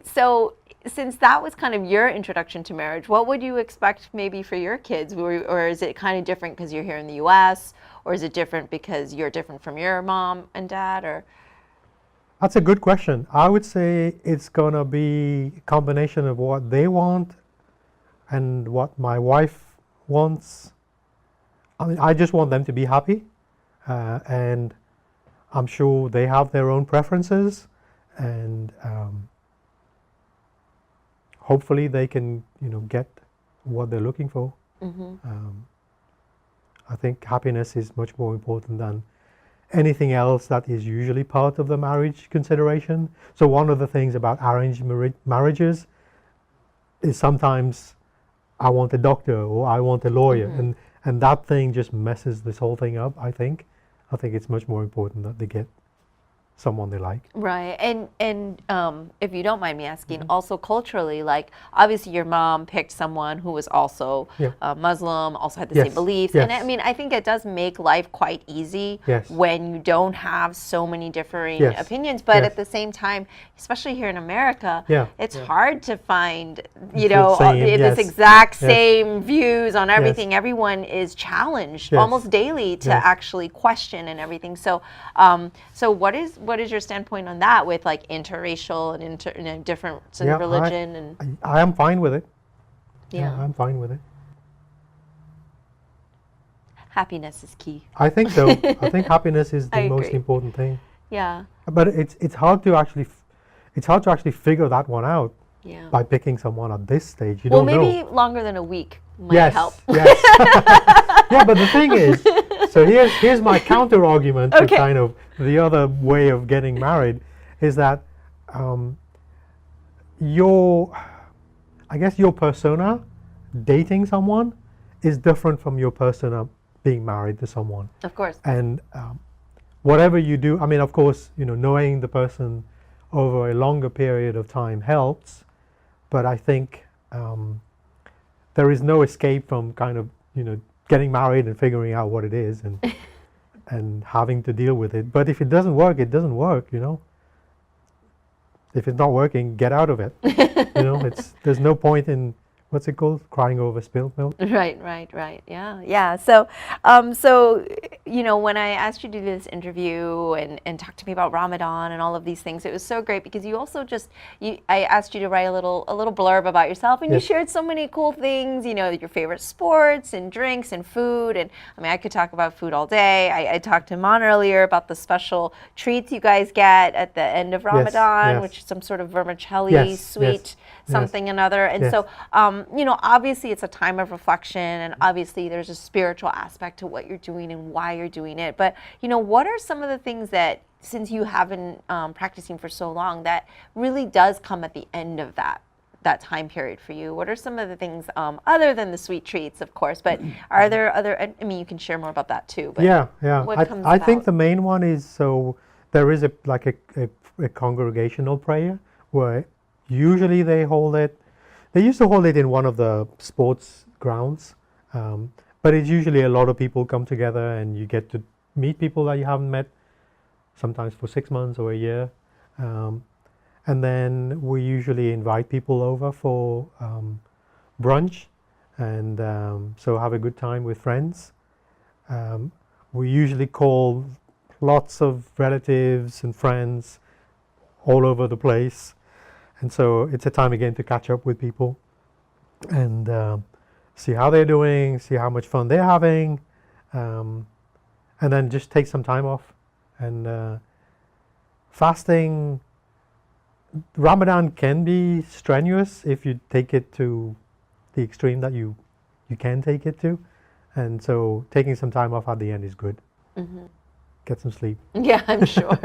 So since that was kind of your introduction to marriage, what would you expect maybe for your kids? Or is it kind of different because you're here in the U.S., or is it different because you're different from your mom and dad? Or That's a good question. I would say it's going to be a combination of what they want and what my wife wants. I mean, I just want them to be happy. And I'm sure they have their own preferences. And hopefully they can, get what they're looking for. I think happiness is much more important than anything else that is usually part of the marriage consideration. So one of the things about arranged marriages is sometimes I want a doctor or I want a lawyer, and that thing just messes this whole thing up. I think it's much more important that they get someone they like. right, and if you don't mind me asking, also culturally, like obviously your mom picked someone who was also Yeah. Muslim, also had the Yes, same beliefs, and yes. I mean I think it does make life quite easy Yes. when you don't have so many differing Yes, opinions. But yes. at the same time, especially here in America, Yeah, it's yeah. hard to find The same, this yes, exact yes. same views on everything. Everyone is challenged Yes, almost daily to yes. actually question and everything. So, so what is your standpoint on that with like interracial and different Yeah, religion and I am fine with it. yeah, I'm fine with it. happiness is key. I think so. I think happiness is I the most agree. important thing. Yeah, But it's hard to actually figure that one out yeah. by picking someone at this stage. You Well, don't maybe know. longer than a week might Yes. help. Yes. Yeah, but the thing is, so here's my counter argument to Okay. kind of the other way of getting married is that I guess your persona dating someone is different from your persona being married to someone. Of course. And whatever you do, I mean, of course, knowing the person over a longer period of time helps, but I think there is no escape from kind of, getting married and figuring out what it is. and having to deal with it. But if it doesn't work, it doesn't work, you know. If it's not working, get out of it. You know, there's no point in, what's it called, crying over spilled milk. Right. Yeah. So, you know, when I asked you to do this interview and talk to me about Ramadan and all of these things, it was so great because you also I asked you to write a little blurb about yourself, and you shared so many cool things. You know, your favorite sports and drinks and food, and I mean, I could talk about food all day. I talked to Mon earlier about the special treats you guys get at the end of Ramadan, which is some sort of vermicelli, sweet something another, and so. You know, obviously it's a time of reflection, and obviously there's a spiritual aspect to what you're doing and why you're doing it. But, you know, what are some of the things that, since you have been practicing for so long, that really does come at the end of that time period for you? What are some of the things, other than the sweet treats, of course, but are there other, I mean, you can share more about that too. But I think the main one is, so there is a congregational prayer where usually they used to hold it in one of the sports grounds, but it's usually a lot of people come together and you get to meet people that you haven't met, sometimes for 6 months or a year. And then we usually invite people over for brunch, and so have a good time with friends. We usually call lots of relatives and friends all over the place. And so it's a time again to catch up with people and see how they're doing, see how much fun they're having, and then just take some time off. And fasting, Ramadan can be strenuous if you take it to the extreme that you can take it to. And so taking some time off at the end is good. Mm-hmm. Get some sleep. Yeah, I'm sure.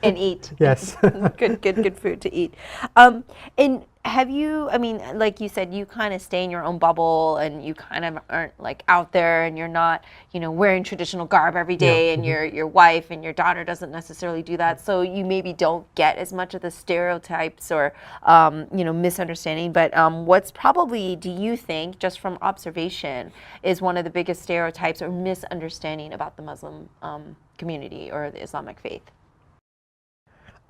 And eat. Yes. good food to eat. And have you, I mean, like you said, you kind of stay in your own bubble and you kind of aren't like out there, and you're not, you know, wearing traditional garb every day, and your wife and your daughter doesn't necessarily do that. So you maybe don't get as much of the stereotypes or, you know, misunderstanding. But what's probably, do you think, just from observation, is one of the biggest stereotypes or misunderstanding about the Muslim community or the Islamic faith?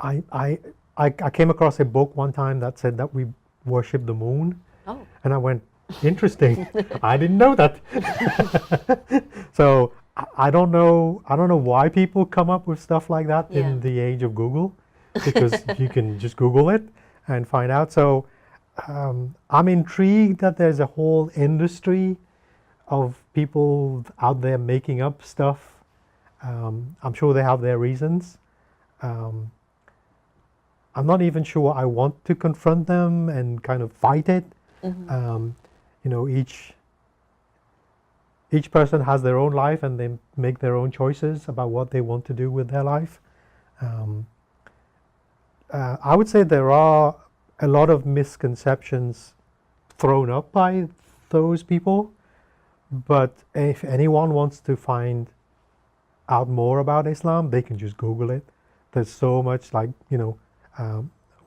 I came across a book one time that said that we worship the moon. Oh. And I went, interesting. I didn't know that. So I don't know why people come up with stuff like that in the age of Google, because you can just Google it and find out. So I'm intrigued that there's a whole industry of people out there making up stuff. I'm sure they have their reasons. I'm not even sure I want to confront them and kind of fight it. Mm-hmm. You know, each person has their own life, and they make their own choices about what they want to do with their life. I would say there are a lot of misconceptions thrown up by those people, but if anyone wants to find out more about Islam, they can just Google it. There's so much, like, you know,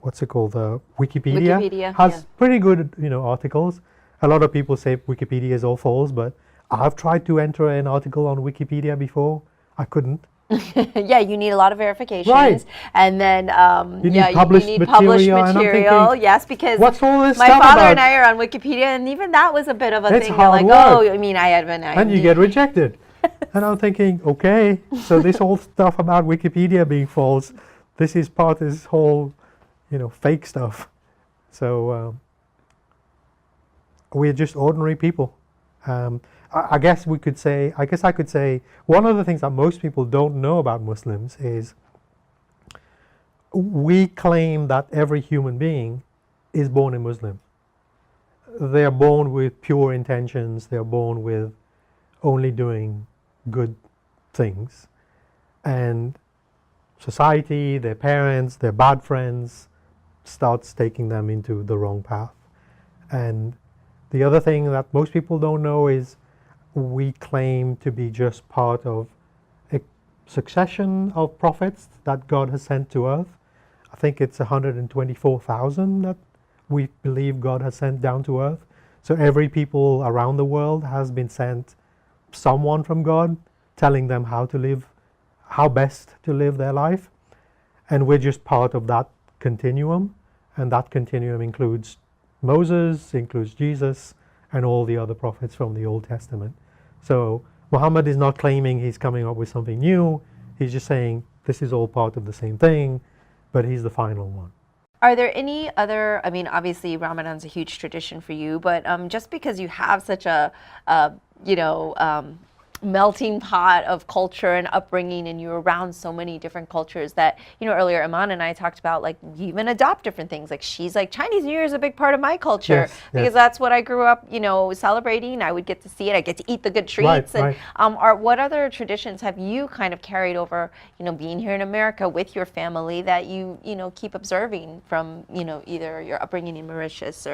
what's it called? Wikipedia has pretty good, you know, articles. A lot of people say Wikipedia is all false, but I've tried to enter an article on Wikipedia before. I couldn't. Yeah, you need a lot of verifications, right? And then you need published material. Thinking, yes, because what's all this my stuff father about? And I are on Wikipedia, and even that was a bit of a it's thing. Hard Like, work. oh, I mean, I had been, and you get rejected. And I'm thinking, okay, so this whole stuff about Wikipedia being false, this is part of this whole, you know, fake stuff. So we're just ordinary people. I guess I could say one of the things that most people don't know about Muslims is we claim that every human being is born a Muslim. They are born with pure intentions. They are born with only doing good things. And society, their parents, their bad friends starts taking them into the wrong path. And the other thing that most people don't know is we claim to be just part of a succession of prophets that God has sent to earth. I think it's 124,000 that we believe God has sent down to earth. So every people around the world has been sent someone from God telling them how to live how best to live their life, and we're just part of that continuum, and that continuum includes Moses, includes Jesus, and all the other prophets from the Old Testament. So Muhammad is not claiming he's coming up with something new. He's just saying this is all part of the same thing, but he's the final one. Are there any other, I mean, obviously Ramadan's a huge tradition for you, but just because you have such a melting pot of culture and upbringing, and you're around so many different cultures that, earlier Iman and I talked about, like, you even adopt different things. Like, she's like, Chinese New Year is a big part of my culture, because that's what I grew up, celebrating. I would get to see it. I get to eat the good treats. Right. What other traditions have you kind of carried over, being here in America with your family that you, keep observing from, either your upbringing in Mauritius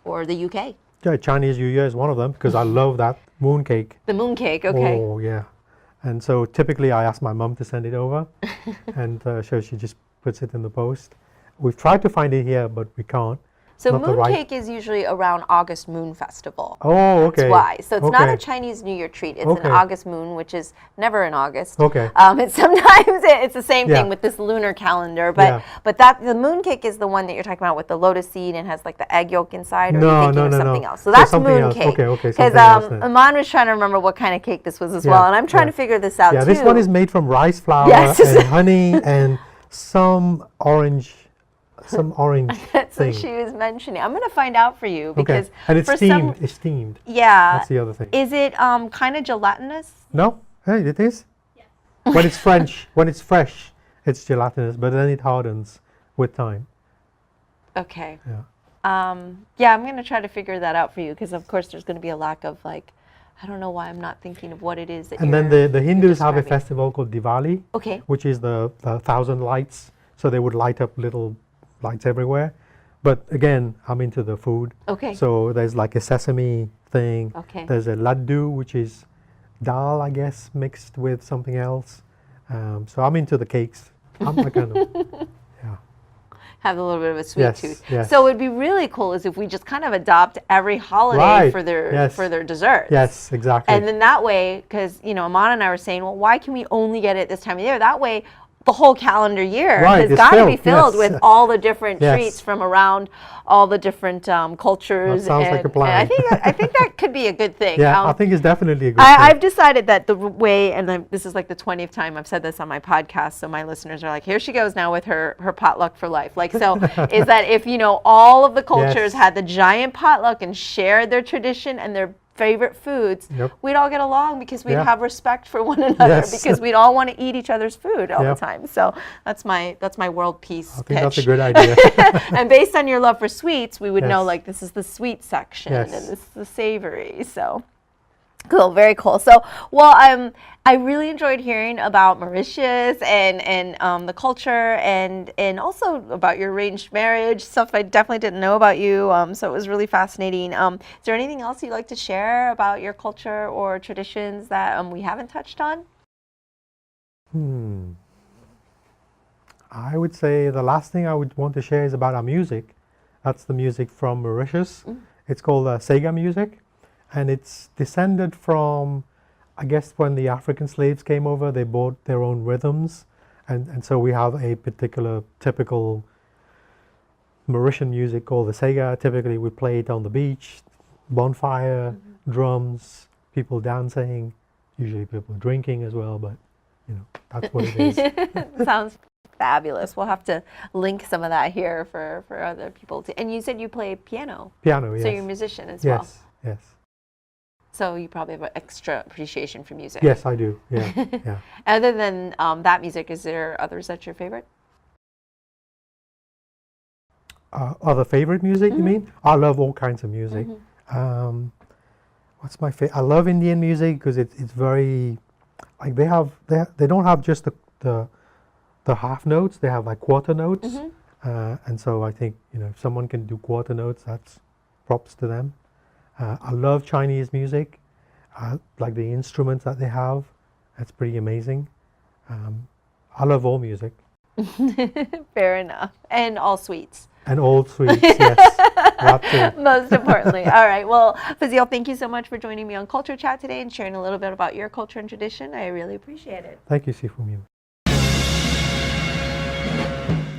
or the UK? Yeah, Chinese New Year is one of them, because I love that moon cake. The moon cake, okay. Oh, yeah. And so typically I ask my mum to send it over, and so she just puts it in the post. We've tried to find it here, but we can't. So moon cake is usually around August Moon Festival. Oh, okay. That's why. So it's not a Chinese New Year treat. It's an August moon, which is never in August. Okay. It's sometimes it's the same thing with this lunar calendar, but the moon cake is the one that you're talking about with the lotus seed and has like the egg yolk inside, or are you thinking of something else? So that's moon cake. Okay. Because Iman was trying to remember what kind of cake this was as well, and I'm trying to figure this out too. Yeah, this one is made from rice flour and honey and some orange. That's thing. what she was mentioning. I'm going to find out for you because and it's steamed. It's steamed. Yeah. That's the other thing. Is it kind of gelatinous? No. Hey, it is. Yes. When it's fresh, it's gelatinous, but then it hardens with time. Okay. Yeah. I'm going to try to figure that out for you, because of course there's going to be a lack of, like, I don't know why I'm not thinking of what it is that and then the Hindus have a festival called Diwali, which is the 1,000 lights. So they would light up little lights everywhere. But again, I'm into the food. Okay. So there's like a sesame thing. Okay. There's a laddu, which is dal, I guess, mixed with something else. So I'm into the cakes. I'm like kind of, have a little bit of a sweet tooth. Yes. So it would be really cool is if we just kind of adopt every holiday for their desserts. Yes, exactly. And then that way, because Iman and I were saying, well, why can we only get it this time of year? That way, the whole calendar year has got to be filled with all the different treats from around all the different cultures. That sounds like a plan. And I think that could be a good thing. Yeah, I think it's definitely a good thing. I've decided that the way, and this is like the 20th time I've said this on my podcast, so my listeners are like, here she goes now with her potluck for life. Like, so is that if, all of the cultures had the giant potluck and shared their tradition and their favorite foods, we'd all get along because we'd have respect for one another, because we'd all want to eat each other's food all the time. So that's my world peace I think pitch. that's a good idea. And based on your love for sweets, we would know, like, this is the sweet section and this is the savory. So cool, very cool. So, well, I really enjoyed hearing about Mauritius and the culture and also about your arranged marriage, stuff I definitely didn't know about you. So it was really fascinating. Is there anything else you'd like to share about your culture or traditions that we haven't touched on? I would say the last thing I would want to share is about our music. That's the music from Mauritius. It's called Sega music. And it's descended from, I guess, when the African slaves came over, they brought their own rhythms. And so we have a particular typical Mauritian music called the Sega. Typically we play it on the beach, bonfire, drums, people dancing, usually people drinking as well, but that's what it is. Sounds fabulous. We'll have to link some of that here for other people to. And you said you play piano. Piano, yes. So you're a musician as well. Yes. So you probably have an extra appreciation for music. Yes, I do. Yeah. Other than that music, is there others that's your favorite? Other favorite music, you mean? I love all kinds of music. What's my favorite? I love Indian music because it's very, like they don't have just the half notes. They have like quarter notes, and so I think if someone can do quarter notes, that's props to them. I love Chinese music, like the instruments that they have. That's pretty amazing. I love all music. Fair enough. And all sweets. And all sweets, yes. That too. Most importantly. All right. Well, Fazil, thank you so much for joining me on Culture Chat today and sharing a little bit about your culture and tradition. I really appreciate it. Thank you, Sifumi.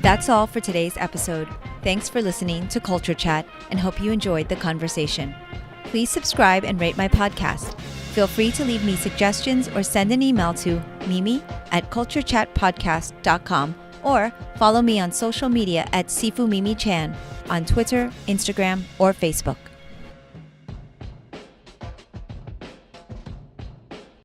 That's all for today's episode. Thanks for listening to Culture Chat and hope you enjoyed the conversation. Please subscribe and rate my podcast. Feel free to leave me suggestions or send an email to mimi@culturechatpodcast.com or follow me on social media at Sifu Mimi Chan on Twitter, Instagram, or Facebook.